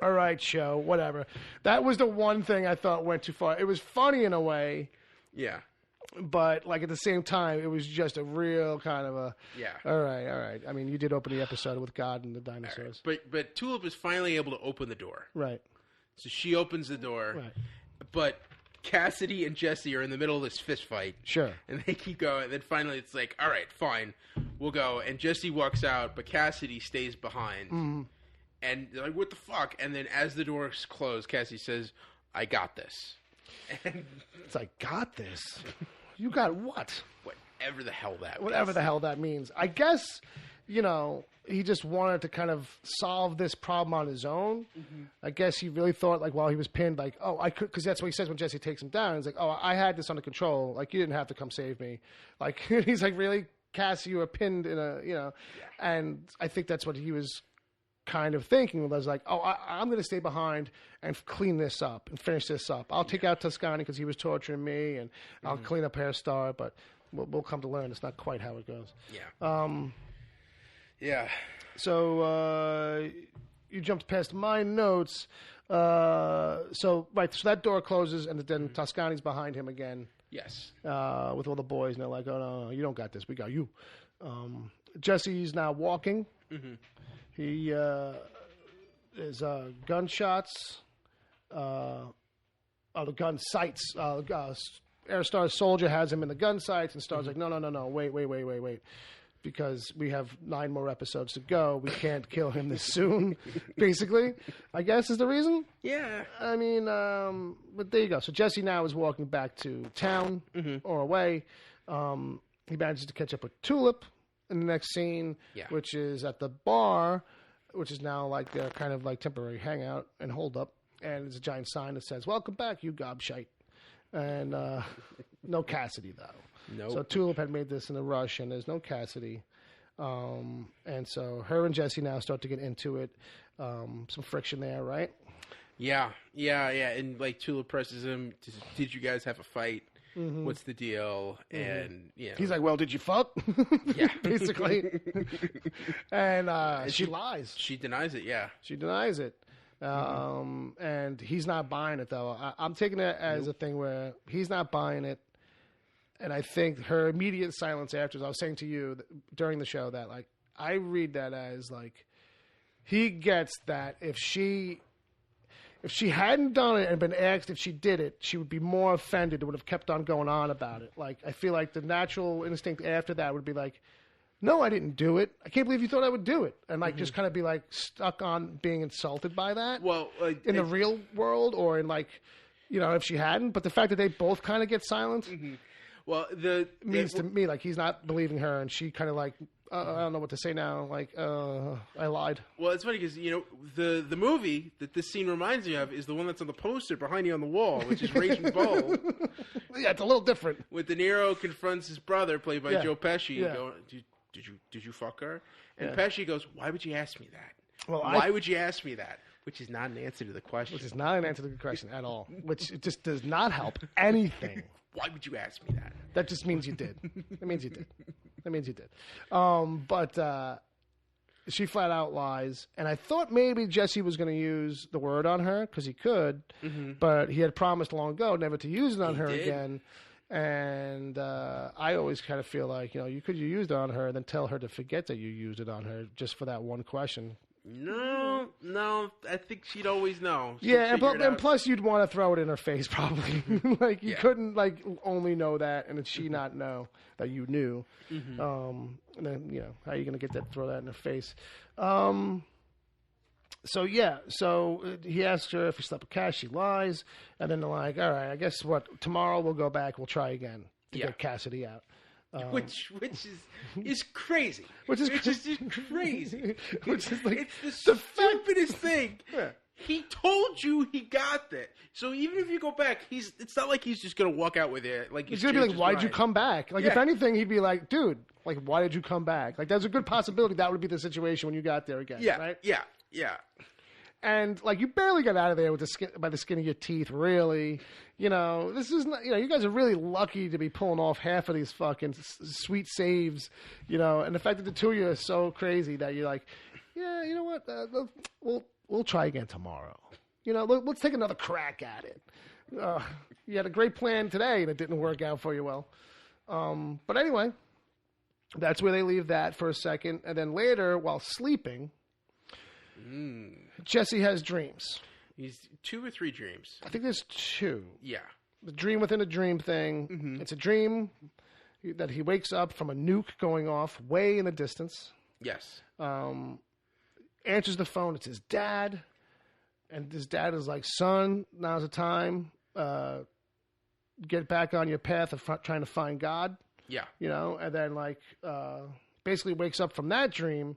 All right, show, whatever. That was the one thing I thought went too far. It was funny in a way. Yeah. But, like, at the same time, it was just a real kind of a... Yeah. All right. I mean, you did open the episode with God and the dinosaurs. Right. But Tulip is finally able to open the door. Right. So she opens the door. Right. But Cassidy and Jessie are in the middle of this fist fight. Sure. And they keep going. And then finally it's like, all right, fine. We'll go. And Jessie walks out, but Cassidy stays behind. Mm-hmm. And they're like, what the fuck? And then as the doors close, Cassie says, I got this. And it's like, got this? You got what? Whatever the hell that means. Whatever the hell that means. I guess, he just wanted to kind of solve this problem on his own. Mm-hmm. I guess he really thought, like, while he was pinned, like, oh, I could, because that's what he says when Jessie takes him down. He's like, oh, I had this under control. Like, you didn't have to come save me. Like, he's like, really? Cassie, you were pinned in a, Yeah. And I think that's what he was kind of thinking. Was like, oh, I'm going to stay behind and clean this up and finish this up. I'll take out Toscani because he was torturing me, and I'll clean up Hairstar, but we'll come to learn it's not quite how it goes. Yeah. Yeah. So you jumped past my notes. So that door closes, and then Toscani's behind him again. Yes. With all the boys, and they're like, oh, no, you don't got this. We got you. Jesse's now walking. Mm-hmm. He is gunshots. The gun sights. Airstar's soldier has him in the gun sights, and Star's like, no, wait. Because we have 9 more episodes to go. We can't kill him this soon, basically, I guess is the reason. Yeah. I mean, but there you go. So Jesse now is walking back to town or away. He manages to catch up with Tulip in the next scene, which is at the bar, which is now like their kind of like temporary hangout and hold up. And there's a giant sign that says, "Welcome back, you gobshite." And no Cassidy, though. Nope. So Tulip had made this in a rush, and there's no Cassidy. And so her and Jessie now start to get into it. Some friction there, right? Yeah. And like Tulip presses him, did you guys have a fight? Mm-hmm. What's the deal? And he's like, well, did you fuck? Yeah. Basically. And she lies. She denies it, yeah. She denies it. And he's not buying it, though. I'm taking it as a thing where he's not buying it. And I think her immediate silence after, as I was saying to you during the show, that like I read that as like he gets that if if she hadn't done it and been asked if she did it, she would be more offended. It would have kept on going on about it. Like, I feel like the natural instinct after that would be like, no, I didn't do it. I can't believe you thought I would do it. And, like, just kind of be, like, stuck on being insulted by that. Well, in the real world or in, like, you know, if she hadn't. But the fact that they both kind of get silent well, means to me, like, he's not believing her. And she kind of, like, I don't know what to say now. Like, I lied. Well, it's funny because, you know, the movie that this scene reminds me of is the one that's on the poster behind you on the wall, which is Raging Bull. Yeah, it's a little different. With De Niro confronts his brother, played by Joe Pesci, Yeah. going, did you fuck her? And Pesci goes, why would you ask me that? Well, why would you ask me that? Which is not an answer to the question. Which is not an answer to the question at all. Which it just does not help anything. Why would you ask me that? That just means you did. That means you did. That means you did. But she flat out lies. And I thought maybe Jessie was going to use the word on her because he could. But he had promised long ago never to use it on her again. And I always kind of feel like, you know, you could use it on her and then tell her to forget that you used it on her just for that one question. No, I think she'd always know. And plus you'd want to throw it in her face probably. Like, you couldn't, like, only know that and then she not know that you knew. And then, you know, how are you going to get that, throw that in her face? So he asks her if he slept with Cass. She lies. And then they're like, all right, I guess tomorrow we'll go back. We'll try again to get Cassidy out. Which is crazy. Which is crazy. Which is like it's the stupidest thing. Yeah. He told you he got that. So even if you go back, it's not like he's just gonna walk out with it. Like he's gonna be like, "Why did you come back?" Like if anything, he'd be like, "Dude, like why did you come back?" Like there's a good possibility that would be the situation when you got there again. Yeah, right? Yeah. And like you barely got out of there with by the skin of your teeth, really. You know, this is not. You know, you guys are really lucky to be pulling off half of these fucking sweet saves. You know, and the fact that the two of you are so crazy that you're like, yeah, you know what? We'll try again tomorrow. You know, let's take another crack at it. You had a great plan today, and it didn't work out for you well. But anyway, that's where they leave that for a second, and then later, while sleeping. Jessie has dreams. He's 2 or 3 dreams. I think there's 2. Yeah. The dream within a dream thing. It's a dream that he wakes up from a nuke going off way in the distance. Yes. Answers the phone. It's his dad. And his dad is like, son, now's the time. Get back on your path of trying to find God. Yeah. You know, and then like basically wakes up from that dream.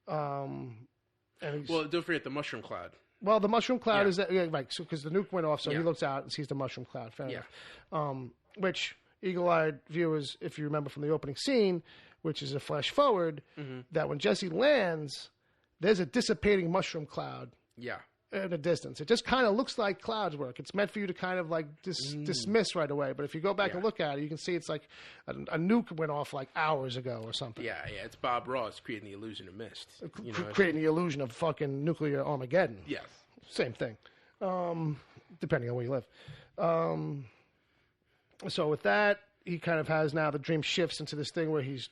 And well, don't forget the mushroom cloud. Well, the mushroom cloud is that, right? So because the nuke went off, so he looks out and sees the mushroom cloud. Fair enough. Which eagle-eyed viewers, if you remember from the opening scene, which is a flash forward, that when Jessie lands, there's a dissipating mushroom cloud. Yeah. In the distance. It just kind of looks like clouds work. It's meant for you to kind of like dismiss right away. But if you go back and look at it, you can see it's like a nuke went off like hours ago or something. Yeah. It's Bob Ross creating the illusion of mist. You know, creating the illusion of fucking nuclear Armageddon. Yes. Same thing. Depending on where you live. So with that, he kind of has now the dream shifts into this thing where he's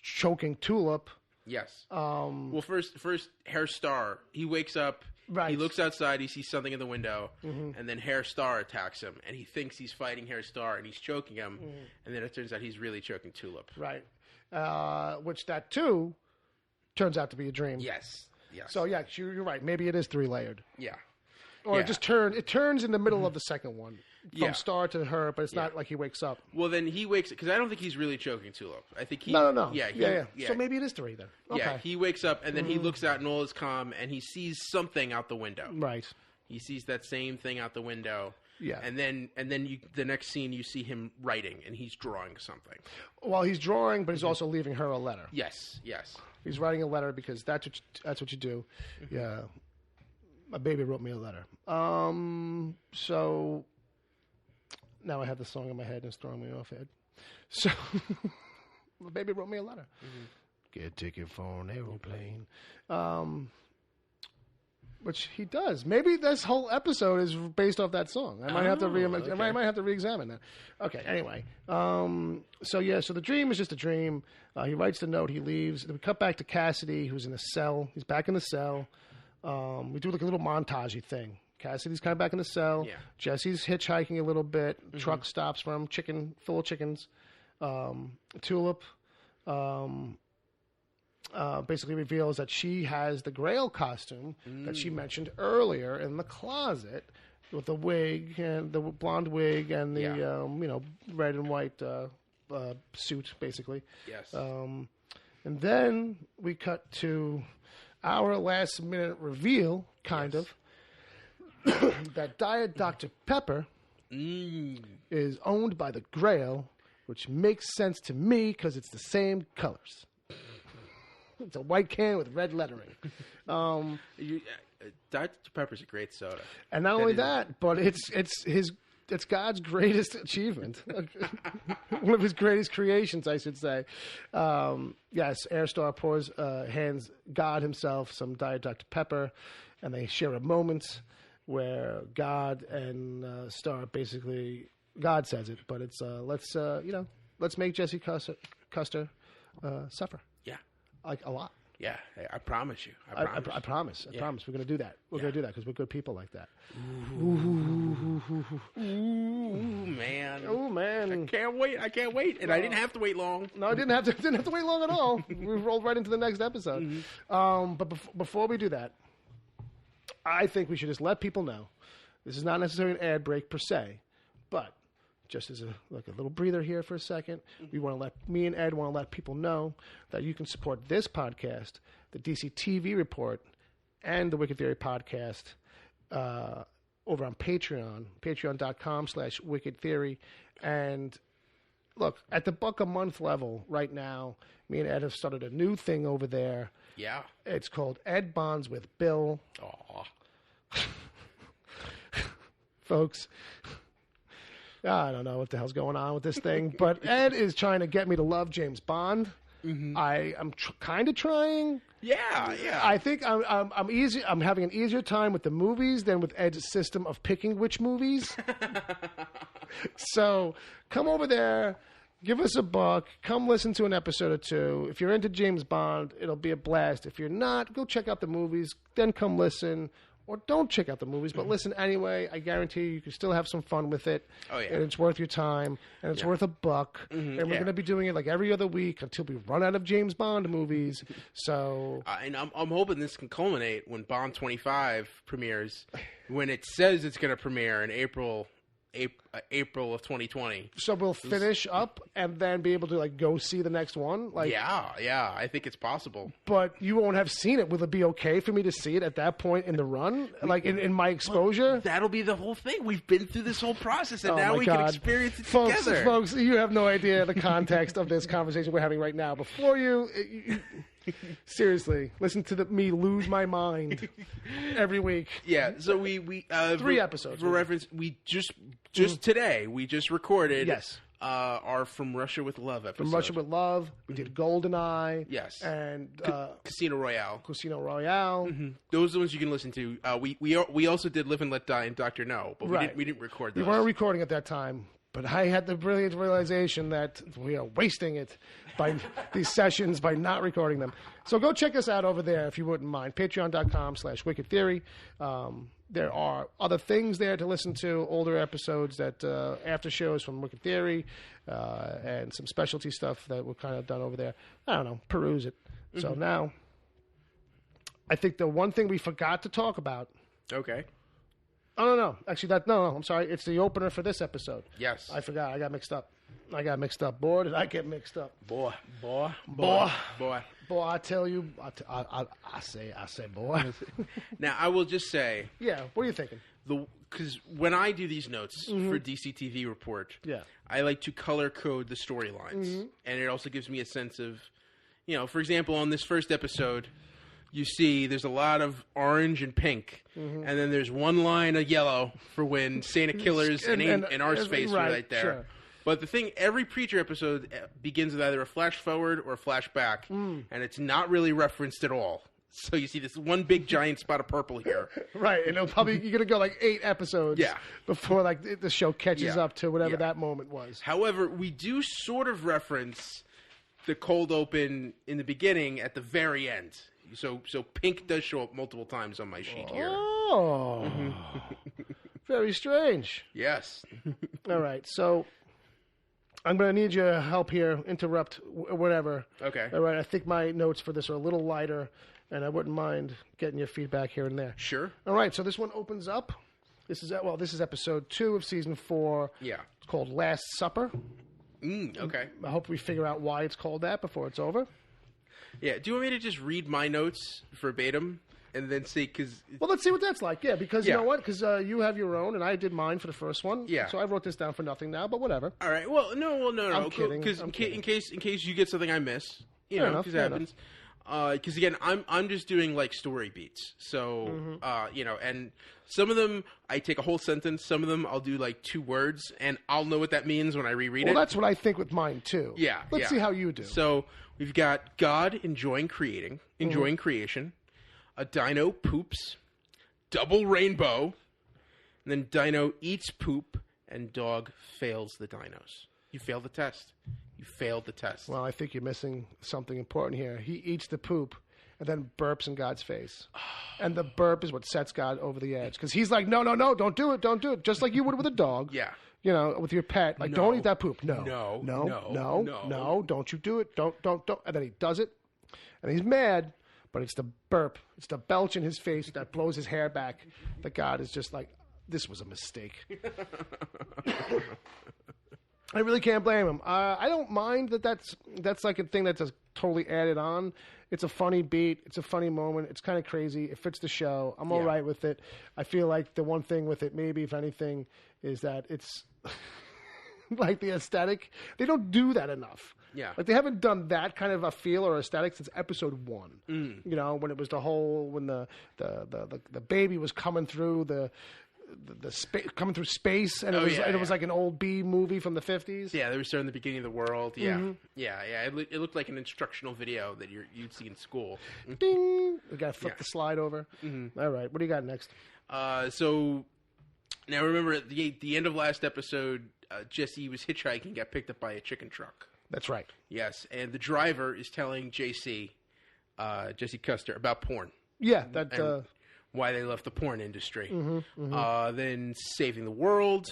choking Tulip. Yes. Well, first, Hair Star. He wakes up. Right. He looks outside. He sees something in the window, and then Hair Star attacks him. And he thinks he's fighting Hair Star, and he's choking him. And then it turns out he's really choking Tulip. Right. Which that too turns out to be a dream. Yes. So yeah, you're right. Maybe it is 3-layered. Yeah. Or it just turns in the middle of the second one. From Star to her, but it's not like he wakes up. Well, then he wakes up, because I don't think he's really choking Tulip. I think he... No. Yeah. So maybe it is 3 then. Okay. Yeah, he wakes up, and then he looks out, and all is calm, and he sees something out the window. Right. He sees that same thing out the window. Yeah. And then the next scene, you see him writing, and he's drawing something. Well, he's drawing, but he's also leaving her a letter. Yes. He's writing a letter because that's what you do. Yeah. My baby wrote me a letter. So... Now I have the song in my head and it's throwing me off, Ed. So, my baby wrote me a letter. Get a ticket for an aeroplane. Which he does. Maybe this whole episode is based off that song. I might have to I might have to re-examine that. Okay, anyway. So the dream is just a dream. He writes the note, he leaves. Then we cut back to Cassidy, who's in a cell. He's back in the cell. We do like a little montagey thing. Cassidy's kind of back in the cell. Yeah. Jesse's hitchhiking a little bit. Truck stops for him. Chicken full of chickens. Tulip basically reveals that she has the Grail costume that she mentioned earlier in the closet with the wig and the blonde wig and the red and white suit, basically. Yes. And then we cut to our last minute reveal, kind of, that Diet Dr. Pepper is owned by the Grail, which makes sense to me because it's the same colors. It's a white can with red lettering. Dr. Pepper's a great soda. And not only that, but it's God's greatest achievement. One of his greatest creations, I should say. Yes, Airstar hands God himself some Diet Dr. Pepper, and they share a moment where God and Star basically, God says it, but it's let's make Jessie Custer suffer. Yeah. Like a lot. Yeah, I promise you. I promise. I promise. We're going to do that. We're going to do that because we're good people like that. Ooh, man. Oh, man. I can't wait. And I didn't have to wait long. No, I didn't have to wait long at all. We rolled right into the next episode. But before we do that, I think we should just let people know. This is not necessarily an ad break per se, but just as a little breather here for a second, me and Ed want to let people know that you can support this podcast, the DC TV Report, and the Wicked Theory podcast over on Patreon, patreon.com/Wicked Theory. And look, at the $1 a month level right now, me and Ed have started a new thing over there. Yeah. It's called Ed Bonds with Bill. Aw. Folks, I don't know what the hell's going on with this thing, but Ed is trying to get me to love James Bond. I am kind of trying. Yeah. I think I'm having an easier time with the movies than with Ed's system of picking which movies. So come over there, give us $1, come listen to an episode or two. If you're into James Bond, it'll be a blast. If you're not, go check out the movies, then come listen. Or don't check out the movies, but listen anyway. I guarantee you can still have some fun with it. Oh, yeah. And it's worth your time. And it's worth $1. And we're going to be doing it like every other week until we run out of James Bond movies. So, and I'm hoping this can culminate when Bond 25 premieres, when it says it's going to premiere in April of 2020. So we'll finish up and then be able to go see the next one. Yeah, I think it's possible. But you won't have seen it. Will it be okay for me to see it at that point in the run, in my exposure? Well, that'll be the whole thing. We've been through this whole process, and now we can experience it together. Folks, you have no idea the context of this conversation we're having right now. Before you seriously, listen to me lose my mind every week. Yeah, so we 3 episodes. For reference, we just today, we just recorded our From Russia with Love episode. From Russia with Love. We did GoldenEye. Yes. And Casino Royale. Those are the ones you can listen to. We also did Live and Let Die and Dr. No, but we didn't record those. We weren't recording at that time. But I had the brilliant realization that we are wasting it by these sessions by not recording them. So go check us out over there if you wouldn't mind. Patreon.com/Wicked Theory. There are other things there to listen to, older episodes, that after shows from Wicked Theory, and some specialty stuff that we're kind of done over there. I don't know, peruse it. So now, I think the one thing we forgot to talk about. Okay. Oh, no. Actually, I'm sorry. It's the opener for this episode. Yes. I forgot. I got mixed up. Boy, did I get mixed up. Boy. I tell you, I say, boy. Now, I will just say. Yeah, what are you thinking? Because when I do these notes for DCTV Report, I like to color code the storylines. And it also gives me a sense of, for example, on this first episode, you see there's a lot of orange and pink, and then there's one line of yellow for when Santa Killers and Arseface are right there. Sure. But the thing, every Preacher episode begins with either a flash forward or a flash back, and it's not really referenced at all. So you see this one big giant spot of purple here. Right, and you're going to go 8 episodes before the show catches up to whatever that moment was. However, we do sort of reference the cold open in the beginning at the very end. So pink does show up multiple times on my sheet here. Oh, very strange. Yes. All right, so I'm going to need your help here. Interrupt, whatever. Okay. All right, I think my notes for this are a little lighter, and I wouldn't mind getting your feedback here and there. Sure. All right, so this one opens up. This is episode 2 of season 4. Yeah. It's called Last Supper. Okay. I hope we figure out why it's called that before it's over. Yeah. Do you want me to just read my notes verbatim and then see? Well, let's see what that's like. Yeah, because you Yeah. know what? Because you have your own, and I did mine for the first one. Yeah. So I wrote this down for nothing now, but whatever. All right. Well, no. I'm kidding. Because I'm in kidding. case you get something I miss, Fair enough, because fair it happens. Because again, I'm just doing like story beats. So and some of them I take a whole sentence. Some of them I'll do like 2 words, and I'll know what that means when I reread Well, it. that's what I think with mine, too. Yeah. Let's see how you do. So we've got God enjoying creation, a dino poops, double rainbow, and then dino eats poop, and dog fails the dinos. You failed the test. You failed the test. Well, I think you're missing something important here. He eats the poop and then burps in God's face. And the burp is what sets God over the edge. Because he's like, no, don't do it, don't do it. Just like you would with a dog. Yeah. You know, with your pet. Like, don't eat that poop. No, don't you do it. Don't. And then he does it. And he's mad, but it's the burp. It's the belch in his face that blows his hair back. That God is just like, this was a mistake. I really can't blame him. I don't mind that's like a thing that's just totally added on. It's a funny beat. It's a funny moment. It's kind of crazy. It fits the show. I'm all right with it. I feel like the one thing with it, maybe if anything, is that it's like the aesthetic. They don't do that enough. Yeah. Like they haven't done that kind of a feel or aesthetic since episode 1. You know, when it was when the baby was coming through coming through space, and it was like an old B movie from the 50s. Yeah, they were starting the beginning of the world. Yeah, yeah. It looked like an instructional video that you'd see in school. Ding! We got to flip the slide over. All right, what do you got next? So now remember at the end of last episode, Jessie was hitchhiking, got picked up by a chicken truck. That's right. Yes, and the driver is telling Jessie Custer about porn. Yeah, why they left the porn industry. Then saving the world,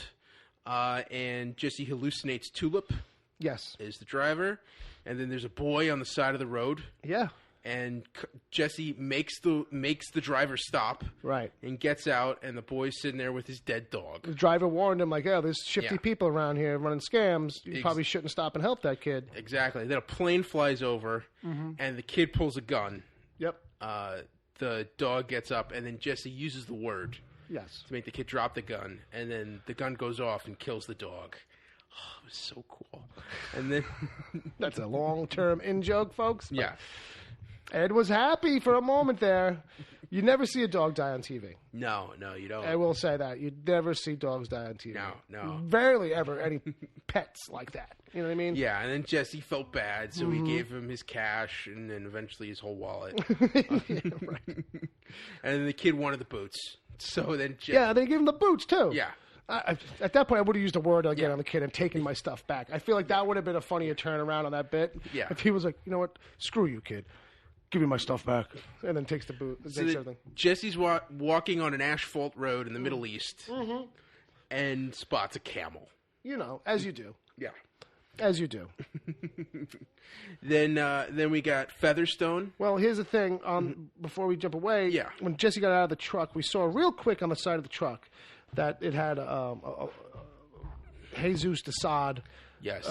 and Jessie hallucinates Tulip. Yes, is the driver, and then there's a boy on the side of the road. Yeah, and Jessie makes the driver stop. Right, and gets out, and the boy's sitting there with his dead dog. The driver warned him, like, "Oh, there's shifty people around here running scams. You probably shouldn't stop and help that kid." Exactly. Then a plane flies over, and the kid pulls a gun. Yep. The dog gets up, and then Jessie uses the word to make the kid drop the gun, and then the gun goes off and kills the dog. Oh, it was so cool. And then that's a long-term in-joke, folks. Yeah. Ed was happy for a moment there. You never see a dog die on TV. No, you don't. I will say that. You never see dogs die on TV. No. Rarely ever any pets like that. You know what I mean? Yeah, and then Jessie felt bad, so he gave him his cash and then eventually his whole wallet. Yeah, right. And then the kid wanted the boots. So then they gave him the boots, too. Yeah. At that point, I would have used a word again on the kid and taken my stuff back. I feel like that would have been a funnier turnaround on that bit. Yeah. If he was like, you know what? Screw you, kid. Give me my stuff back. And then takes the boot. So takes everything. Jessie's walking on an asphalt road in the Middle East and spots a camel. You know, as you do. Yeah. As you do. Then we got Featherstone. Well, here's the thing. Before we jump away, when Jessie got out of the truck, we saw real quick on the side of the truck that it had Jesus Desaad. Yes.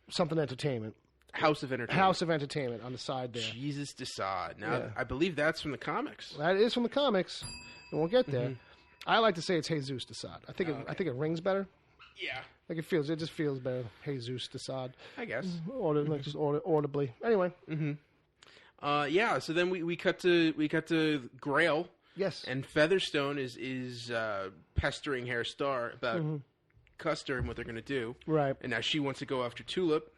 Something Entertainment. House of Entertainment on the side there. Jesus Desaad. Now, I believe that's from the comics. That is from the comics, and we'll get there. I like to say it's Jesus Desaad. I think it rings better. Yeah. Like it just feels better. Jesus Desaad. I guess. Audibly. Anyway. So then we cut to Grail. Yes. And Featherstone is pestering Hair Star about Custer and what they're going to do. Right. And now she wants to go after Tulip.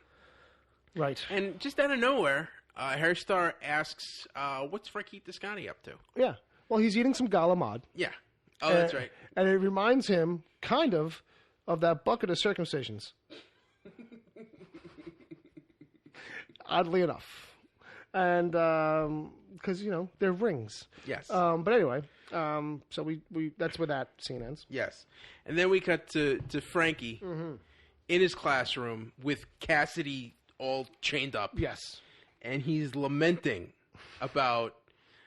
Right. And just out of nowhere, Hair Star asks, what's Rakit Descani up to? Yeah. Well, he's eating some galamad. Yeah. Oh, that's right. And it reminds him, kind of that bucket of circumcisions. Oddly enough. and because they're rings. Yes. But anyway, so we that's where that scene ends. Yes. And then we cut to Frankie in his classroom with Cassidy all chained up. Yes. And he's lamenting about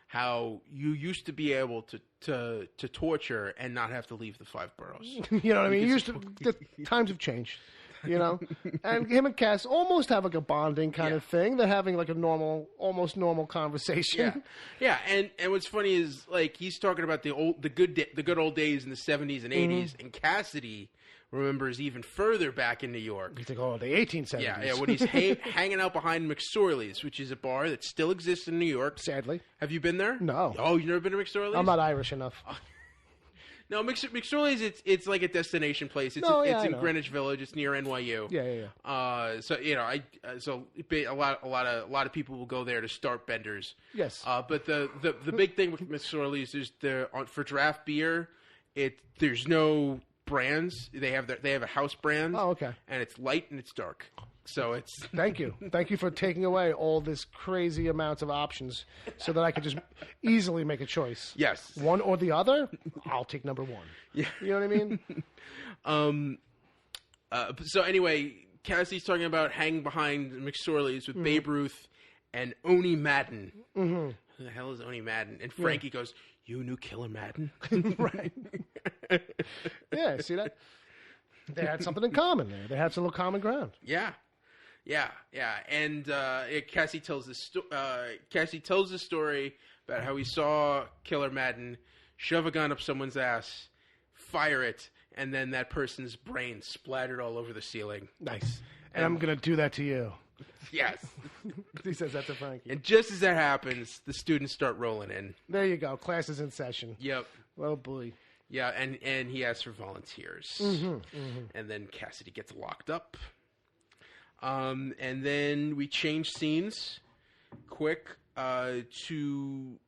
how you used to be able to torture and not have to leave the 5 boroughs. You know what I mean? The times have changed. And him and Cass almost have like a bonding kind of thing. They're having like a almost normal conversation. Yeah. And what's funny is like he's talking about the good old days in the 70s and 80s, and Cassidy remembers even further back in New York. You think, the 1870s. Yeah, when he's hanging out behind McSorley's, which is a bar that still exists in New York. Sadly. Have you been there? No. Oh, you've never been to McSorley's? I'm not Irish enough. No, McSorley's, it's like a destination place. It's in Greenwich Village. It's near NYU. Yeah. So a lot of people will go there to start benders. Yes. But the big thing with McSorley's is for draft beer, there's no brands. They have a house brand. Oh, okay. And it's light and it's dark. So it's Thank you for taking away all this crazy amounts of options, so that I could just easily make a choice. Yes. One or the other. I'll take number one. Yeah. You know what I mean? So anyway, Cassie's talking about hanging behind McSorley's with Babe Ruth and Oni Madden. Mm-hmm. Who the hell is Oni Madden? And Frankie goes, "You knew Killer Madden?" Right. Yeah, see that? They had something in common there. They had some little common ground. Yeah. And Cassie tells the story about how he saw Killer Madden shove a gun up someone's ass, fire it, and then that person's brain splattered all over the ceiling. Nice. And I'm going to do that to you. Yes. He says that to Frankie. And just as that happens, the students start rolling in. There you go. Class is in session. Yep. Oh, boy. Yeah, and he asks for volunteers. And then Cassidy gets locked up. And then we change scenes quick to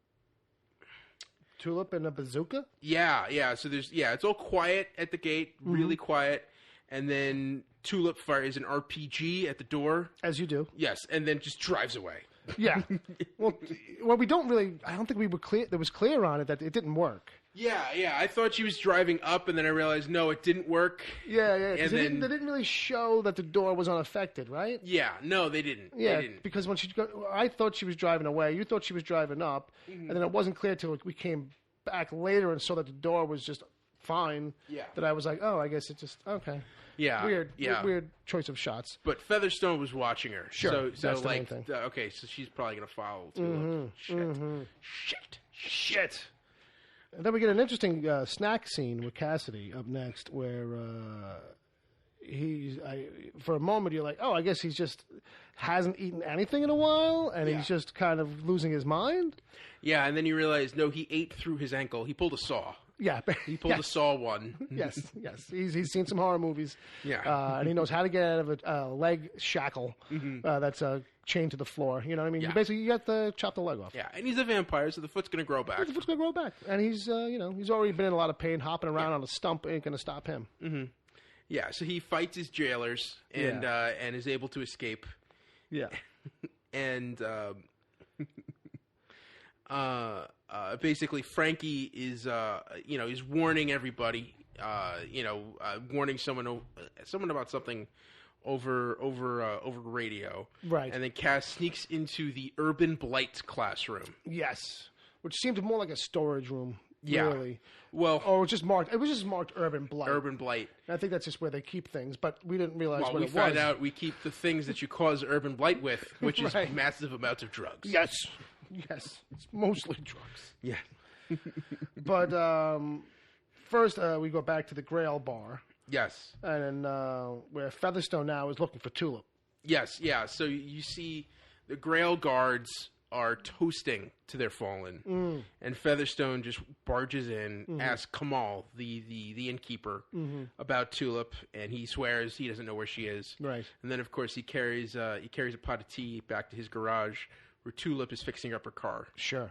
Tulip and a bazooka? Yeah. So it's all quiet at the gate, really quiet. And then Tulip fires an RPG at the door. As you do. Yes, and then just drives away. Yeah. Well, we don't really. I don't think we were clear. That was clear on it that it didn't work. Yeah. I thought she was driving up, and then I realized no, it didn't work. Yeah. And they didn't really show that the door was unaffected, right? Yeah. No, they didn't. Yeah, they didn't. Because when I thought she was driving away. You thought she was driving up, and then it wasn't clear till we came back later and saw that the door was just fine. Yeah. That I was like, oh, I guess it just okay. Yeah. Weird choice of shots. But Featherstone was watching her. Sure. So that's the main like, thing. Okay, so she's probably gonna follow too. Shit. And then we get an interesting snack scene with Cassidy up next, where for a moment you're like, oh, I guess he's just hasn't eaten anything in a while, and he's just kind of losing his mind. Yeah, and then you realize, no, he ate through his ankle. He pulled a saw. Yeah, He pulled a saw one. Yes. He's seen some horror movies. Yeah. And he knows how to get out of a leg shackle that's chained to the floor. You know what I mean? Yeah. You got to chop the leg off. Yeah, and he's a vampire, so the foot's going to grow back. The foot's going to grow back. And he's already been in a lot of pain. Hopping around on a stump ain't going to stop him. Mm-hmm. Yeah, so he fights his jailers and is able to escape. Yeah. And basically Frankie is he's warning everybody, warning someone about something over radio. Right. And then Cass sneaks into the Urban Blight classroom. Yes. Which seemed more like a storage room. Yeah. Really. Well, it was just marked Urban Blight. Urban Blight. And I think that's just where they keep things, but we didn't realize what we it was. found out we keep the things that you cause urban blight with, which is Right. massive amounts of drugs. Yes. It's mostly drugs. Yeah. But first, we go back to the Grail bar. Yes. And then where Featherstone now is looking for Tulip. Yes, yeah. So you see the Grail guards are toasting to their fallen. And Featherstone just barges in, asks Kamal, the innkeeper, about Tulip, and he swears he doesn't know where she is. Right. And then, of course, he carries a pot of tea back to his garage where Tulip is fixing up her car. Sure.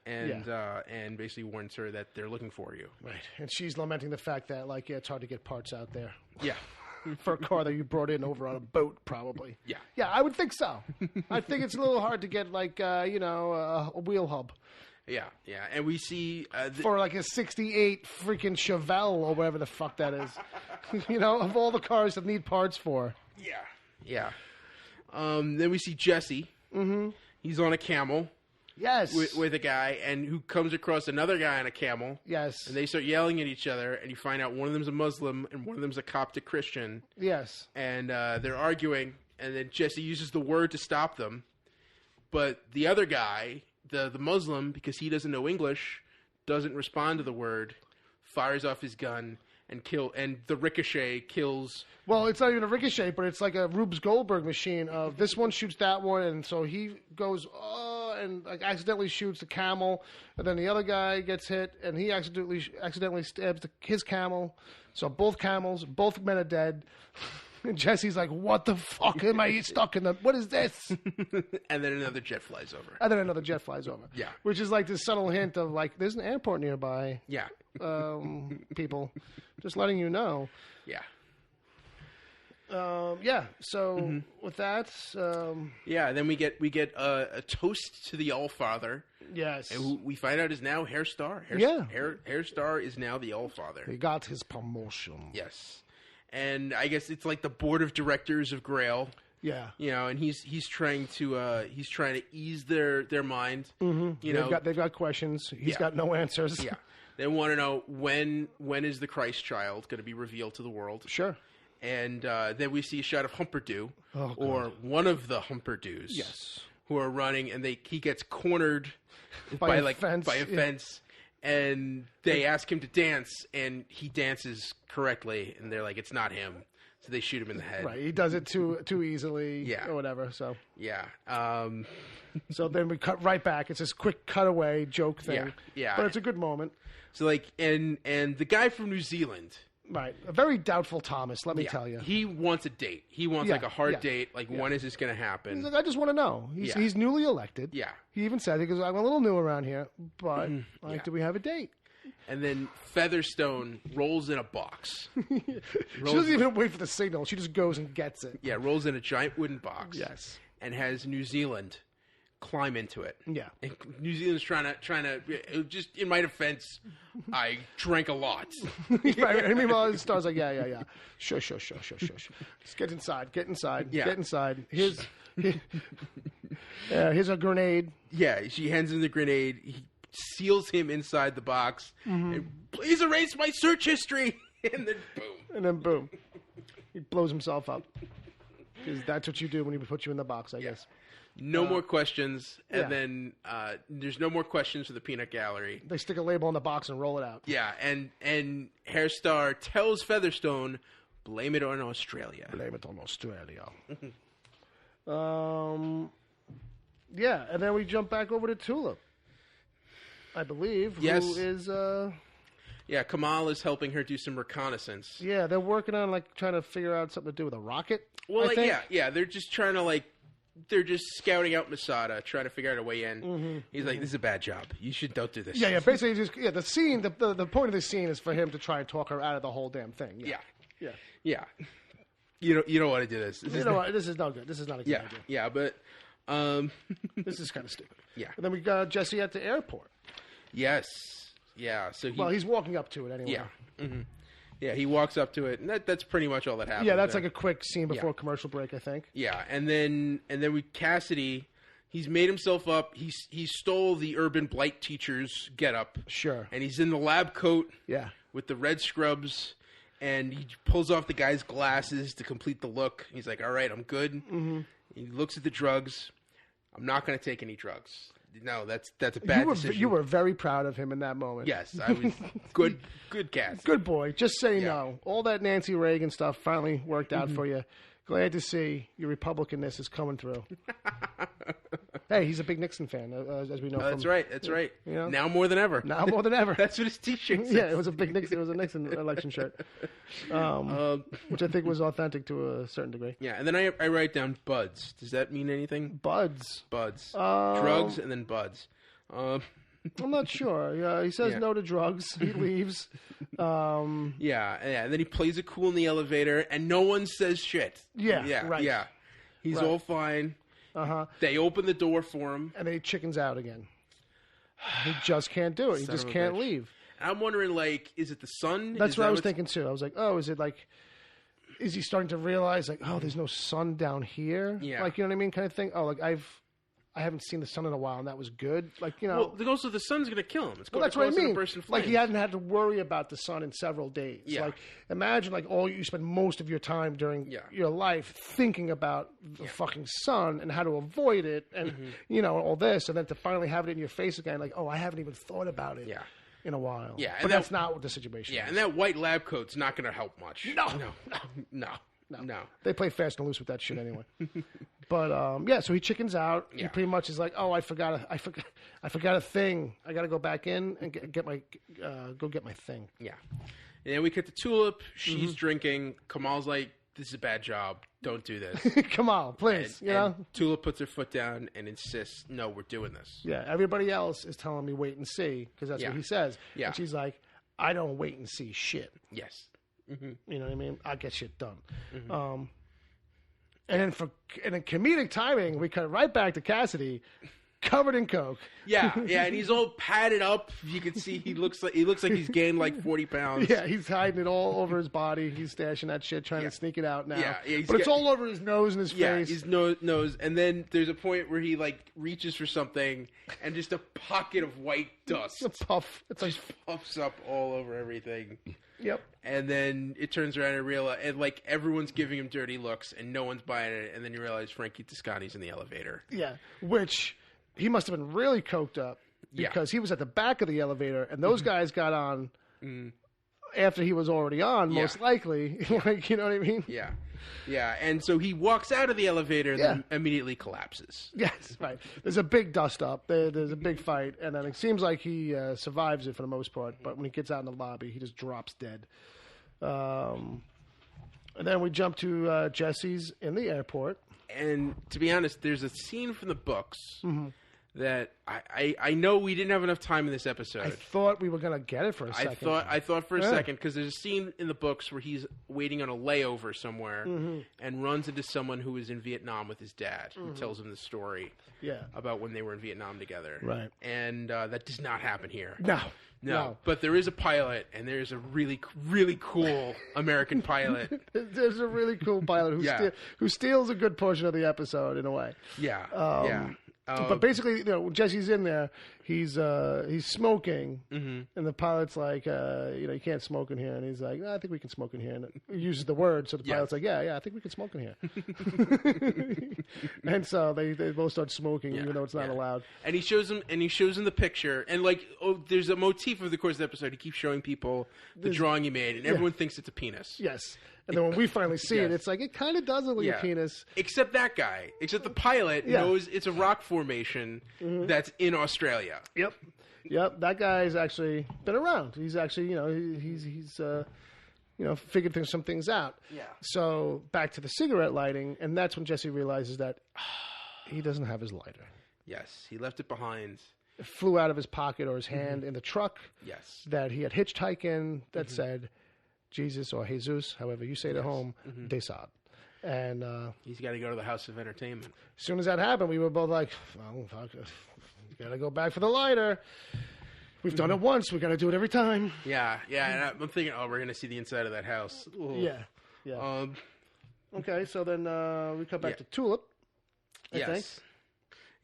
And basically warns her that they're looking for you. Right. And she's lamenting the fact that, it's hard to get parts out there. Yeah. for a car that you brought in over on a boat, probably. Yeah. Yeah, I would think so. I think it's a little hard to get, like, a wheel hub. Yeah, yeah. And we see... for, like, a 68 freaking Chevelle or whatever the fuck that is. Of all the cars that need parts for. Yeah, yeah. Then we see Jessie. Mm-hmm. He's on a camel. Yes. With a guy, and who comes across another guy on a camel. Yes. And they start yelling at each other, and you find out one of them's a Muslim and one of them's a Coptic Christian. Yes. And they're arguing, and then Jessie uses the word to stop them. But the other guy, the Muslim, because he doesn't know English, doesn't respond to the word, fires off his gun, and the ricochet kills... Well, it's not even a ricochet, but it's like a Rube Goldberg machine of this one shoots that one, and so he goes, and like accidentally shoots the camel, and then the other guy gets hit, and he accidentally stabs his camel. So both men are dead. And Jesse's like, what the fuck am I stuck in what is this? And then another jet flies over. Yeah. Which is like this subtle hint of like, there's an airport nearby. Yeah. People. Just letting you know. Yeah. So with that, then we get a toast to the Allfather. Yes, and who we find out is now Hair Star. Hair Star is now the Allfather. He got his promotion. Yes, and I guess it's like the board of directors of Grail. Yeah, and he's trying to ease their mind. Mm-hmm. They've got questions. He's got no answers. Yeah, they want to know when is the Christ child going to be revealed to the world. Sure. And then we see a shot of Humperdew, or one of the Humperdews, yes, who are running, and he gets cornered by a fence, and they ask him to dance, and he dances correctly, and they're like, it's not him, so they shoot him in the head. Right, he does it too easily, or whatever. So yeah, so then we cut right back. It's this quick cutaway joke thing, yeah, but it's a good moment. So like, and the guy from New Zealand. Right. A very doubtful Thomas, let me tell you. He wants a date. He wants like a hard date. Like, when is this going to happen? He's like, I just want to know. He's newly elected. Yeah. He even said, he goes, I'm a little new around here, but do we have a date? And then Featherstone rolls in a box. She doesn't even wait for the signal. She just goes and gets it. Yeah, rolls in a giant wooden box. Yes. And has New Zealand climb into it. Yeah. And New Zealand's trying to just in my defense, I drank a lot. Right. And meanwhile, Star's like, yeah. Sure. Just get inside. Yeah. Get inside. Here's a grenade. Yeah, she hands him the grenade. He seals him inside the box. Mm-hmm. And, please erase my search history. And then boom. He blows himself up. Because that's what you do when he put you in the box, I guess. No more questions, and then there's no more questions for the peanut gallery. They stick a label on the box and roll it out. Yeah, and Hair Star tells Featherstone, blame it on Australia. And then we jump back over to Tulip, I believe, yes. Who is... Yeah, Kamal is helping her do some reconnaissance. Yeah, they're working on, like, trying to figure out something to do with a rocket, Well, I think. they're just trying to, like... They're just scouting out Masada, trying to figure out a way in. Mm-hmm. He's like, "This is a bad job. Don't do this." Yeah. Basically, the scene. The point of the scene is for him to try and talk her out of the whole damn thing. Yeah. You don't want to do this. This is no good. This is not a good idea. Yeah, but this is kind of stupid. Yeah. And then we got Jessie at the airport. Yes. Yeah. So he's walking up to it anyway. Yeah. Mm-hmm. Yeah, he walks up to it, and that's pretty much all that happens. Yeah, that's like a quick scene before commercial break, I think. Yeah, and then we Cassidy. He's made himself up. He stole the urban blight teacher's getup. Sure. And he's in the lab coat. Yeah. With the red scrubs, and he pulls off the guy's glasses to complete the look. He's like, "All right, I'm good." Mm-hmm. He looks at the drugs. I'm not going to take any drugs. No, that's a bad decision. You were very proud of him in that moment. Yes, I was good cast. Good boy. Just say no. All that Nancy Reagan stuff finally worked out for you. Glad to see your Republicanness is coming through. Hey, he's a big Nixon fan, as we know. That's right. You know? Now more than ever. That's what his T-shirt says. Yeah, it was a Nixon election shirt, which I think was authentic to a certain degree. Yeah, and then I write down buds. Does that mean anything? Buds. Drugs and then buds. I'm not sure. Yeah, he says no to drugs. He leaves. Yeah. And then he plays it cool in the elevator, and no one says shit. Yeah, right. Yeah. He's Right. all fine. Uh-huh. They open the door for him. And then he chickens out again. He just can't do it. He Son just of a can't bitch. leave. And I'm wondering, like, is it the sun? That's Is what that I was what's- thinking too. I was like, oh, is it like, is he starting to realize like, oh, there's no sun down here? Yeah. Like, you know what I mean? Kind of thing. Oh, like I haven't seen the sun in a while, and that was good. Like, you know. Well, also the sun's going to kill him. It's Well, going that's to what I cause him to mean. burst in Like, he flames. hadn't had to worry about the sun in several days. Yeah. Like, imagine, like, you spend most of your time during your life thinking about the fucking sun and how to avoid it and, you know, all this. And then to finally have it in your face again, like, oh, I haven't even thought about it in a while. Yeah, But and that's not what the situation is. and that white lab coat's not going to help much. No. They play fast and loose with that shit anyway. But so he chickens out. He pretty much is like, oh, I forgot a thing. I got to go back in and get my thing. Yeah. And then we cut to Tulip. She's drinking. Kamal's like, this is a bad job. Don't do this. Come on, please. You know? Tulip puts her foot down and insists, no, we're doing this. Yeah, everybody else is telling me wait and see because that's what he says. Yeah. And she's like, I don't wait and see shit. Yes. You know what I mean? I get shit done. And then comedic timing, we cut right back to Cassidy, covered in coke. Yeah, and he's all padded up. You can see he looks like he's gained like 40 pounds. Yeah, he's hiding it all over his body. He's stashing that shit, trying to sneak it out now. Yeah, but it's all over his nose and his face. His nose. And then there's a point where he like reaches for something, and just a pocket of white dust. It's a puff. It's like puffs up all over everything. Yep. And then it turns around and realize, and like everyone's giving him dirty looks, and no one's buying it. And then you realize Frankie Toscani's in the elevator. Yeah, which he must have been really coked up because he was at the back of the elevator, and those guys got on after he was already on, most likely. Like, you know what I mean? Yeah. And so he walks out of the elevator and then immediately collapses. Yes, right. There's a big dust up. There's a big fight, and then it seems like he survives it for the most part. But when he gets out in the lobby, he just drops dead. And then we jump to Jesse's in the airport. And to be honest, there's a scene from the books that I know we didn't have enough time in this episode. I thought we were going to get it for a second. I thought for a second, because there's a scene in the books where he's waiting on a layover somewhere and runs into someone who was in Vietnam with his dad, who tells him the story about when they were in Vietnam together. Right. And that does not happen here. No. But there is a pilot, and there's a really, really cool American pilot. There's a really cool pilot who steals a good portion of the episode in a way. But basically, you know, Jesse's in there. He's smoking, and the pilot's like, you can't smoke in here. And he's like, no, I think we can smoke in here. And he uses the word, so the pilot's like, yeah, I think we can smoke in here. And so they both start smoking, even though it's not allowed. And he shows him the picture, and like, there's a motif of the course of the episode. He keeps showing people the drawing he made, and everyone thinks it's a penis. Yes. And then when we finally see it, it's like, it kind of does look like a penis. Except that guy. Except the pilot knows it's a rock formation that's in Australia. Yep. That guy's actually been around. He's actually, he's figured some things out. Yeah. So back to the cigarette lighting, and that's when Jesse realizes that he doesn't have his lighter. Yes, he left it behind. It flew out of his pocket or his hand in the truck. Yes. That he had hitchhiked in that said, Jesus or Jesus, however you say it at home, Desad. And he's got to go to the House of Entertainment. As soon as that happened, we were both like, well, fuck, got to go back for the lighter. We've done it once. We got to do it every time. Yeah. And I'm thinking, we're going to see the inside of that house. Ooh. Yeah. Okay, so then we come back to Tulip, I think.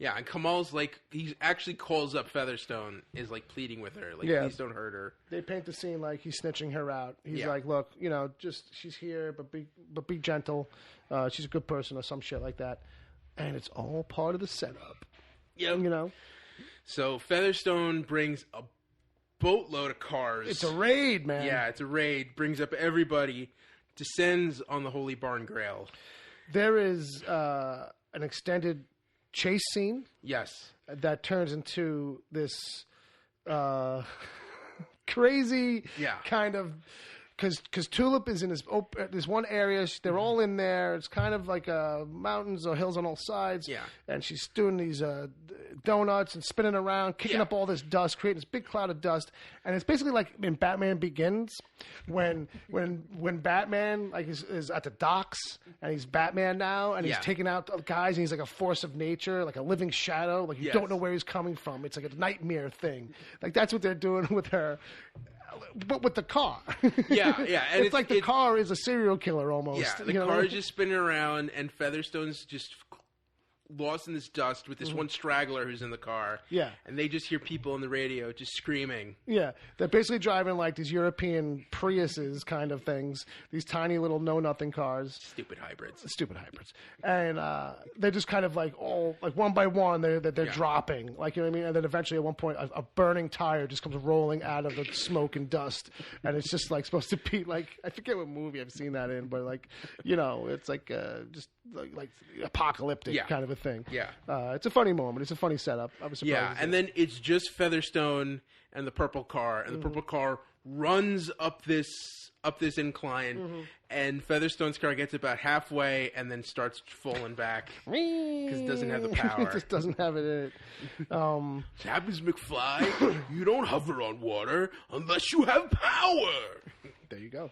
Yeah, and Kamal's like, he actually calls up Featherstone, is like pleading with her, like, please don't hurt her. They paint the scene like he's snitching her out. He's like, look, just she's here, but be gentle. She's a good person or some shit like that. And it's all part of the setup. Yeah. So Featherstone brings a boatload of cars. It's a raid, man. Yeah, it's a raid. Brings up everybody. Descends on the Holy Barn Grail. There is an extended chase scene. Yes. That turns into this crazy kind of because Tulip is in this one area. They're all in there. It's kind of like mountains or hills on all sides. Yeah. And she's doing these donuts and spinning around, kicking up all this dust, creating this big cloud of dust. And it's basically like in Batman Begins, when Batman like is at the docks and he's Batman now, and he's taking out guys, and he's like a force of nature, like a living shadow. Like you don't know where he's coming from. It's like a nightmare thing. Like that's what they're doing with her. But with the car. Yeah. And it's like the car is a serial killer almost. Yeah, the car is just spinning around, and Featherstone's just lost in this dust with this one straggler who's in the car. Yeah. And they just hear people on the radio just screaming. Yeah. They're basically driving like these European Priuses kind of things, these tiny little know-nothing cars. Stupid hybrids. And they're just kind of like all, like one by one, they're dropping. Like, you know what I mean? And then eventually at one point, a burning tire just comes rolling out of the smoke and dust. And it's just like supposed to be like, I forget what movie I've seen that in, but like, you know, it's like just like apocalyptic kind of a thing. Yeah. It's a funny moment. It's a funny setup. I was surprised. Yeah, and then it's just Featherstone and the purple car, and the purple car runs up this incline, and Featherstone's car gets about halfway and then starts falling back because it doesn't have the power. It just doesn't have it in it. It happens, McFly. You don't hover on water unless you have power. There you go.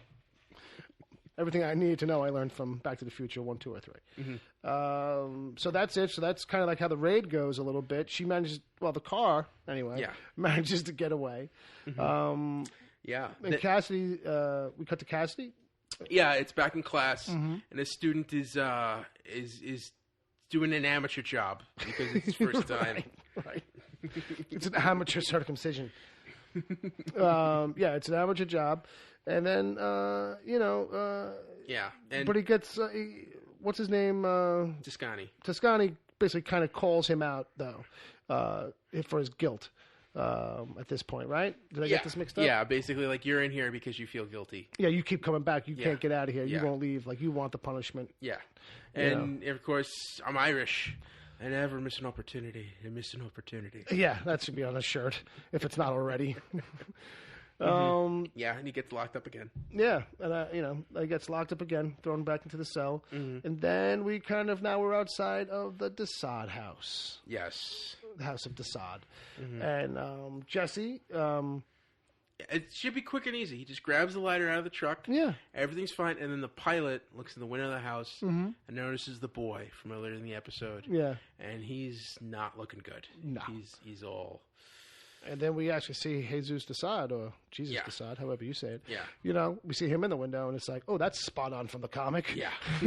Everything I needed to know I learned from Back to the Future 1, 2, or 3. So that's it. So that's kind of like how the raid goes a little bit. She manages, the car, anyway, manages to get away. And Cassidy, we cut to Cassidy? Yeah, it's back in class, and a student is doing an amateur job because it's his first time. Right. It's an amateur circumcision. It's an amateur job. And then, but he gets, what's his name? Toscani. Toscani basically kind of calls him out, though, for his guilt at this point, right? Did I get this mixed up? Yeah, basically, like, you're in here because you feel guilty. Yeah, you keep coming back. You can't get out of here. You won't leave. Like, you want the punishment. Yeah. And, of course, I'm Irish. I never miss an opportunity. I miss an opportunity. Yeah, that should be on a shirt, if it's not already. And he gets locked up again. Yeah, and he gets locked up again, thrown back into the cell, and then we're outside of the Desaad house. Yes, the house of Desaad, and Jessie. It should be quick and easy. He just grabs the lighter out of the truck. Yeah, everything's fine, and then the pilot looks in the window of the house and notices the boy from earlier in the episode. Yeah, and he's not looking good. No, he's all. And then we actually see Jesus Desaad, or Jesus Desaad, however you say it. Yeah. We see him in the window, and it's like, oh, that's spot on from the comic. Yeah. I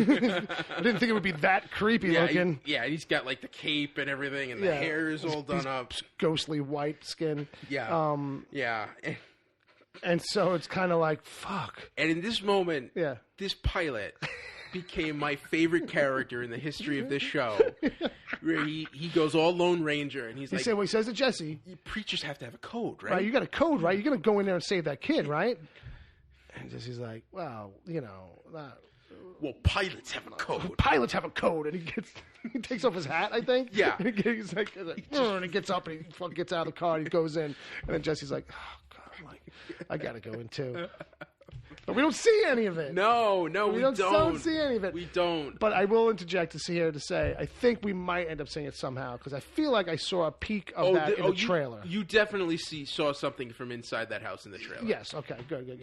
didn't think it would be that creepy looking. He's got, like, the cape and everything, and the hair is all done up. Ghostly white skin. Yeah. And so it's kind of like, fuck. And in this moment, this pilot became my favorite character in the history of this show. Where he goes all Lone Ranger, and he says to Jessie, preachers have to have a code, right? Right, you got a code, right? You're going to go in there and save that kid, right? And Jessie's like, well, well, pilots have a code. Pilots have a code, and he takes off his hat, I think. Yeah. And he's like, and he gets up, and he fucking gets out of the car, and he goes in, and then Jessie's like, oh, God, I got to go in, too. But we don't see any of it. No, we don't see any of it. We don't. But I will interject to say, I think we might end up seeing it somehow, because I feel like I saw a peek of that in the trailer. You definitely saw something from inside that house in the trailer. Yes, okay, good.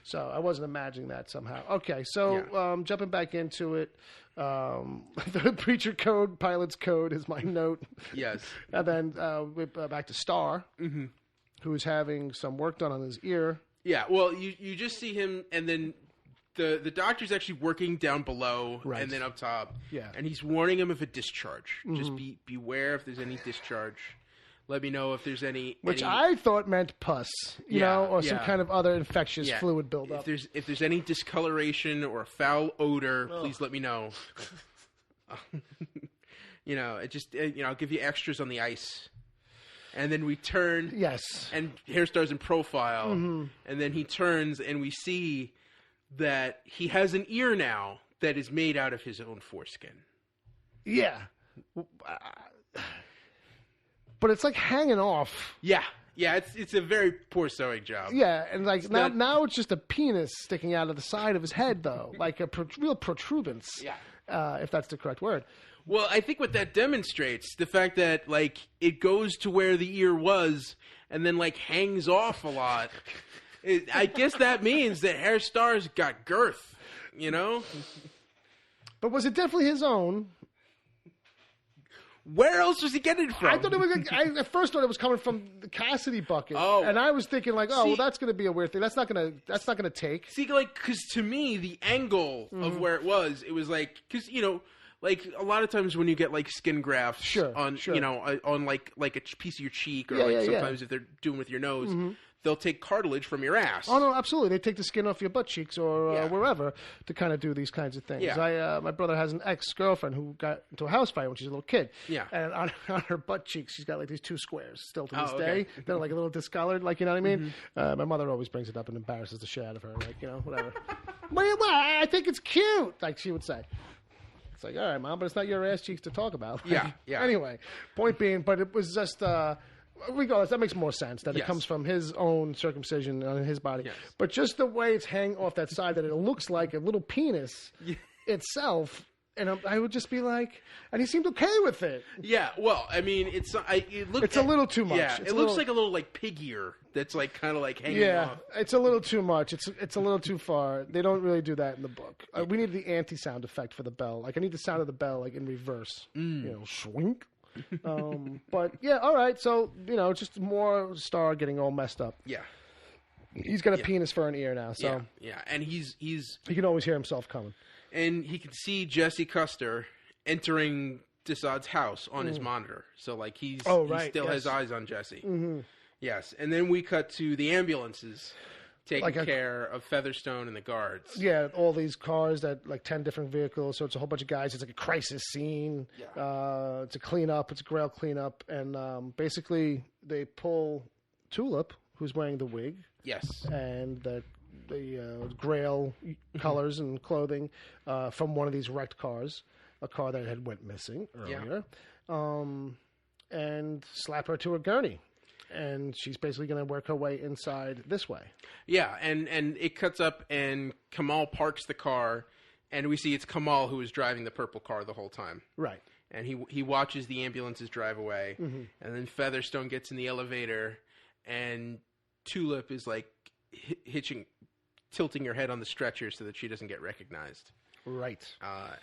So I wasn't imagining that somehow. Okay, so jumping back into it, the preacher code, pilot's code is my note. Yes. And then we're back to Star, who's having some work done on his ear. Yeah, well, you just see him, and then the doctor's actually working down below and then up top. Yeah. And he's warning him of a discharge. Just beware if there's any discharge. Let me know if there's any... Which I thought meant pus, or some kind of other infectious fluid buildup. If there's any discoloration or a foul odor, please let me know. I'll give you extras on the ice. And then we turn. Yes. And Hairstar's in profile. And then he turns, and we see that he has an ear now that is made out of his own foreskin. Yeah. But it's like hanging off. Yeah. Yeah, it's a very poor sewing job. Yeah, and like now it's just a penis sticking out of the side of his head, though, like a real protuberance. Yeah. If that's the correct word. Well, I think what that demonstrates, the fact that, like, it goes to where the ear was and then, like, hangs off a lot. I guess that means that Herr Starr's got girth, you know? But was it definitely his own? Where else was he getting it from? I thought it was. I at first thought it was coming from the Cassidy bucket. Oh. And I was thinking, like, well, that's going to be a weird thing. That's not going to take. See, like, because to me, the angle of where it was like, because, you know, like, a lot of times when you get, like, skin grafts on, you know, on, like a piece of your cheek, or, sometimes if they're doing with your nose, they'll take cartilage from your ass. Oh, no, absolutely. They take the skin off your butt cheeks or wherever to kind of do these kinds of things. Yeah. My brother has an ex-girlfriend who got into a house fight when she was a little kid. Yeah. And on her butt cheeks, she's got, like, these 2 squares still to this okay. day. They're, like, a little discolored, like, you know what I mean? My mother always brings it up and embarrasses the shit out of her, like, you know, whatever. Well, I think it's cute, like she would say. It's like, all right, Mom, but it's not your ass cheeks to talk about. Yeah. Anyway, point being, but it was just, regardless, that makes more sense that it Yes. comes from his own circumcision on his body. Yes. But just the way it's hanging off that side, that it looks like a little penis itself. And I would just be like, and he seemed okay with it. Yeah, well, I mean, it's a little too much. Yeah, It's it looks like a little, like, pig ear that's, like, kind of, like, hanging off. It's a little too much. It's a little too far. They don't really do that in the book. We need the anti-sound effect for the bell. Like, I need the sound of the bell, like, in reverse. You know, swink. But, yeah, all right. So, you know, just more Starr getting all messed up. Yeah. He's got a penis for an ear now, so Yeah, and he's he can always hear himself coming. and he can see Jesse Custer entering Desaad's house on his monitor. So, like, he still has eyes on Jesse. Mm-hmm. Yes, and then we cut to the ambulances taking care of Featherstone and the guards. Yeah, all these cars, that like 10 different vehicles, so it's a whole bunch of guys. It's like a crisis scene. Yeah. It's a cleanup. It's a Grail cleanup, and basically they pull Tulip, who's wearing the wig. Yes. And the Grail colors and clothing from one of these wrecked cars, a car that had went missing earlier, and slap her to a gurney. And she's basically going to work her way inside this way. Yeah, and it cuts up, and Kamal parks the car, and we see it's Kamal who is driving the purple car the whole time. Right. And he watches the ambulances drive away, and then Featherstone gets in the elevator, and Tulip is like tilting her head on the stretcher so that she doesn't get recognized. Right.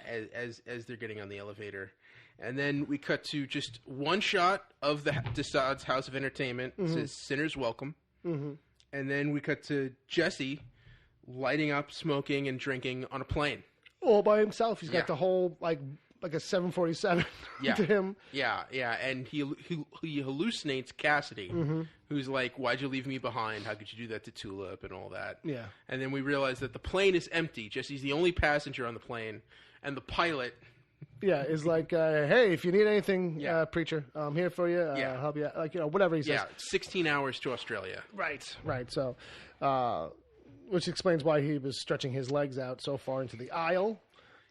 As they're getting on the elevator. And then we cut to just one shot of the Desaad's House of Entertainment. It says Sinners Welcome. Mm-hmm. And then we cut to Jesse lighting up, smoking, and drinking on a plane. All by himself. He's got the whole, like a 747 to him. Yeah. And he hallucinates Cassidy, who's like, why'd you leave me behind? How could you do that to Tulip and all that? Yeah. And then we realize that the plane is empty. Jesse's the only passenger on the plane. And the pilot... Yeah, is like, hey, if you need anything, preacher, I'm here for you. I'll help you out. Like, you know, whatever he says. Yeah, 16 hours to Australia. Right. So, which explains why he was stretching his legs out so far into the aisle.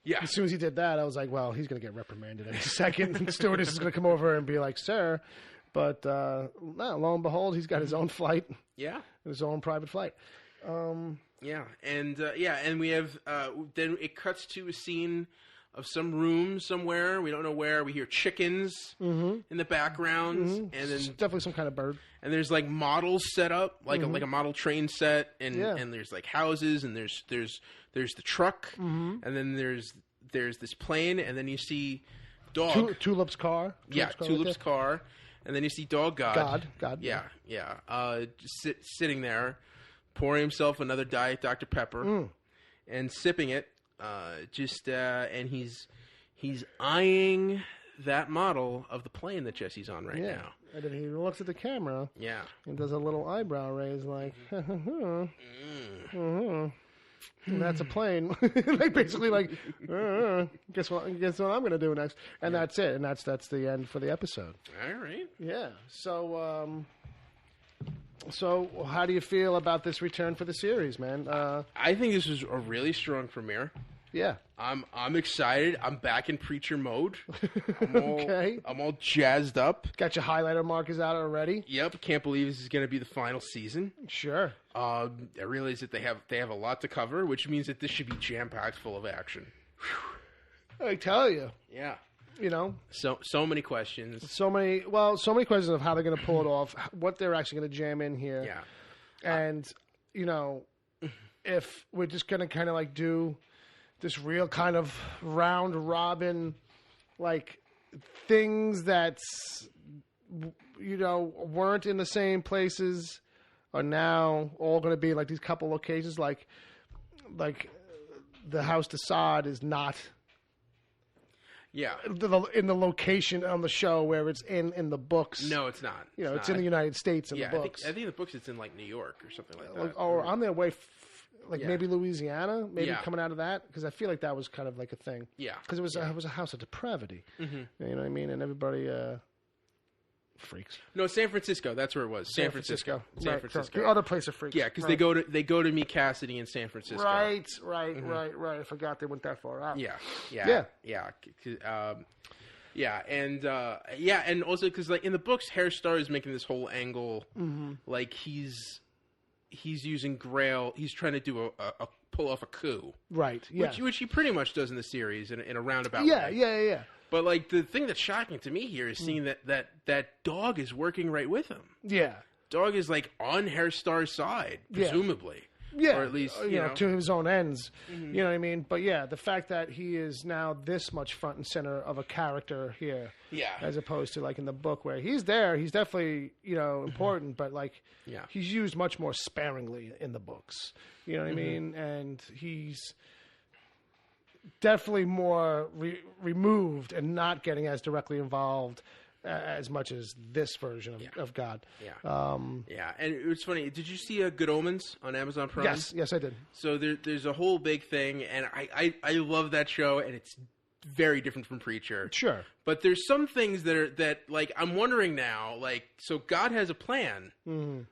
Yeah. As soon as he did that, I was like, well, he's going to get reprimanded in a second. The stewardess is going to come over and be like, sir. But no, lo and behold, he's got his own flight. Yeah. His own private flight. And we have, then it cuts to a scene of some room somewhere. We don't know where. We hear chickens in the background. And then It's definitely some kind of bird. And there's like models set up, like a model train set, and there's like houses, and there's the truck, and then there's this plane, and then you see Dog. Tulip's car. Tulip's car. And then you see Dog God. God. Yeah. Sitting there, pouring himself another Diet Dr. Pepper, and sipping it. And he's eyeing that model of the plane that Jesse's on right now. And then he looks at the camera. Yeah. And does a little eyebrow raise, like, and that's a plane. Like, basically, like, guess what I'm going to do next? And that's it. And that's the end for the episode. All right. Yeah. So how do you feel about this return for the series, man? I think this was a really strong premiere. Yeah. I'm excited. I'm back in preacher mode. Okay. I'm all jazzed up. Got your highlighter markers out already? Yep. Can't believe this is going to be the final season. Sure. I realize that they have a lot to cover, which means that this should be jam-packed full of action. I tell you. Yeah. You know? So many questions. So many questions of how they're going to pull it off, what they're actually going to jam in here. Yeah. And, you know, if we're just going to kind of like do this real kind of round robin, like things that, you know, weren't in the same places are now all going to be like these couple locations, like the House d'Assad is not Yeah. in the location on the show where it's in the books. No, it's not. You know, it's not. in the United States in Yeah, the books. I think in the books it's in like New York or something like that. Like, or on their way, Yeah. maybe Louisiana, maybe Yeah. coming out of that, because I feel like that was kind of like a thing. Yeah. Because it was a house of depravity. Mm-hmm. You know what I mean? And everybody freaks. No, San Francisco. That's where it was. San Francisco. San Right, Francisco. the other place of freaks. Yeah, because right. they go to meet Cassidy in San Francisco. Right. I forgot they went that far out. Yeah. And also because like in the books, Hairstar is making this whole angle, like he's using Grail. He's trying to do a pull off a coup, Right. Yeah. which he pretty much does in the series in a roundabout Yeah. way. Yeah. But like the thing that's shocking to me here is seeing that Dog is working right with him. Yeah. Dog is like on Hairstar's side, presumably. Yeah, Or at least, you know, to his own ends. You know what I mean? But yeah, the fact that he is now this much front and center of a character here, Yeah. as opposed to like in the book where he's there, he's definitely, you know, important, but like Yeah. he's used much more sparingly in the books. You know what I mean? And he's definitely more removed and not getting as directly involved as much as this version of God. Yeah. Yeah. And it was funny. Did you see Good Omens on Amazon Prime? Yes, I did. So there's a whole big thing, and I love that show, and it's very different from Preacher. Sure. But there's some things that like I'm wondering now, like, so God has a plan. Mm-hmm.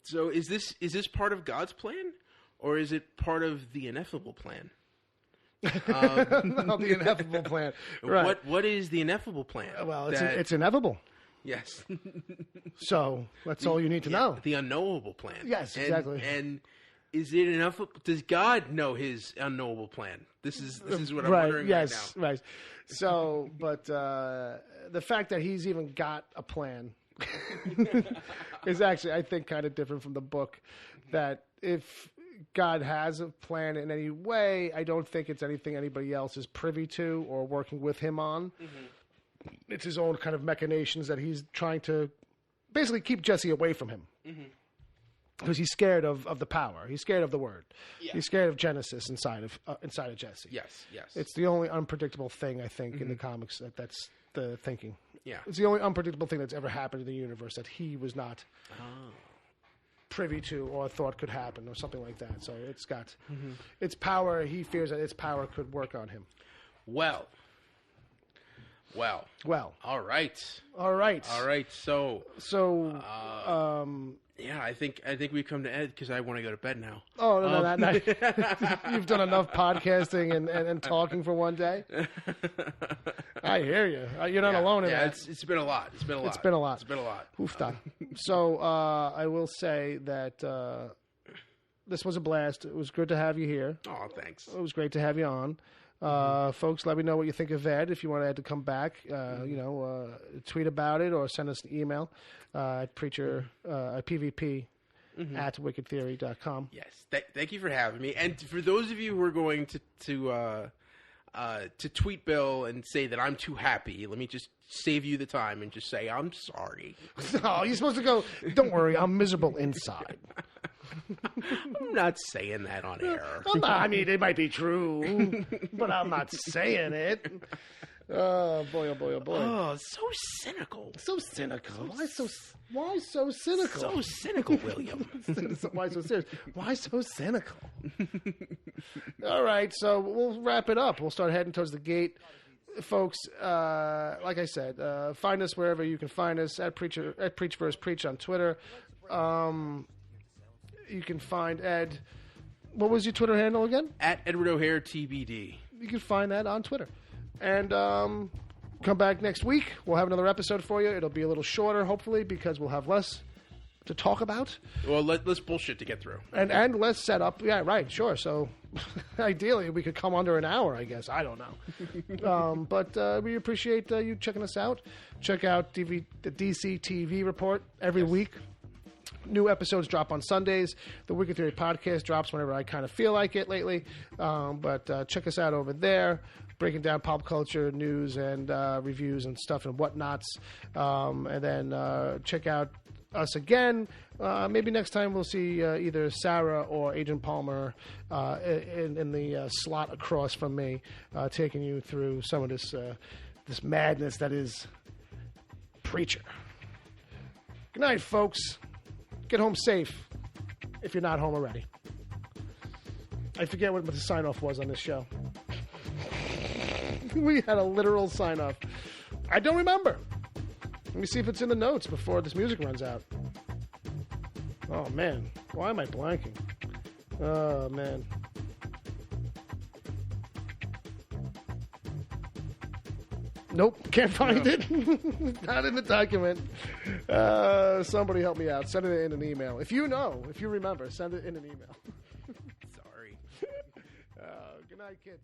So is this part of God's plan, or is it part of the ineffable plan? The ineffable plan. Right. What is the ineffable plan? Well, it's inevitable. Yes. So that's all you need to know. The unknowable plan. Yes, exactly. And is it enough? Does God know His unknowable plan? This is what I'm wondering yes, right now. Right. So, but the fact that he's even got a plan is actually, I think, kind of different from the book. That if God has a plan in any way, I don't think it's anything anybody else is privy to or working with him on. Mm-hmm. It's his own kind of machinations that he's trying to basically keep Jessie away from him. Because he's scared of the power. He's scared of the word. Yeah. He's scared of Genesis inside of Jessie. Yes. It's the only unpredictable thing, I think, in the comics. That's the thinking. Yeah. It's the only unpredictable thing that's ever happened in the universe that he was not privy to or thought could happen or something like that. So it's got its power. He fears that its power could work on him. Well. All right. So. Yeah, I think we've come to end because I want to go to bed now. Oh, no. You've done enough podcasting and talking for one day. I hear you. You're not alone in that. It's been a lot. It's been a lot. Oofta. So I will say that this was a blast. It was good to have you here. Oh, thanks. It was great to have you on. Folks, let me know what you think of Ed. If you want Ed to come back, tweet about it or send us an email at PVP at wickedtheory.com. Yes, thank you for having me. And for those of you who are going to tweet Bill and say that I'm too happy, let me just save you the time and just say I'm sorry. No, you're supposed to go, don't worry, I'm miserable inside. I'm not saying that on air. I mean, it might be true, but I'm not saying it. Oh, boy. Oh, so cynical. So cynical. Why so cynical? So cynical, William. Why so serious? Why so cynical? All right, so we'll wrap it up. We'll start heading towards the gate. Folks, like I said, find us wherever you can find us, at Preach vs. Preach on Twitter. You can find Ed What was your Twitter handle again? At Edward O'Hare TBD. You can find that on Twitter. And come back next week. We'll have another episode for you. It'll be a little shorter, hopefully, because we'll have less to talk about. Well, less bullshit to get through. And less setup. Yeah, right, sure. So ideally, we could come under an hour, I guess. I don't know. But we appreciate you checking us out. Check out the DC TV Report every week. New episodes drop on Sundays. The Wicked Theory podcast drops whenever I kind of feel like it lately. But check us out over there, breaking down pop culture news and reviews and stuff and whatnots. And then check out us again. Maybe next time we'll see either Sarah or Agent Palmer in the slot across from me, taking you through some of this madness that is Preacher. Good night, folks. Get home safe if you're not home already. I forget what the sign-off was on this show. We had a literal sign-off. I don't remember. Let me see if it's in the notes before this music runs out. Oh, man. Why am I blanking? Oh, man. Nope, can't find it. Not in the document. Somebody help me out. Send it in an email. If you know, if you remember, send it in an email. Sorry. Good night, kids.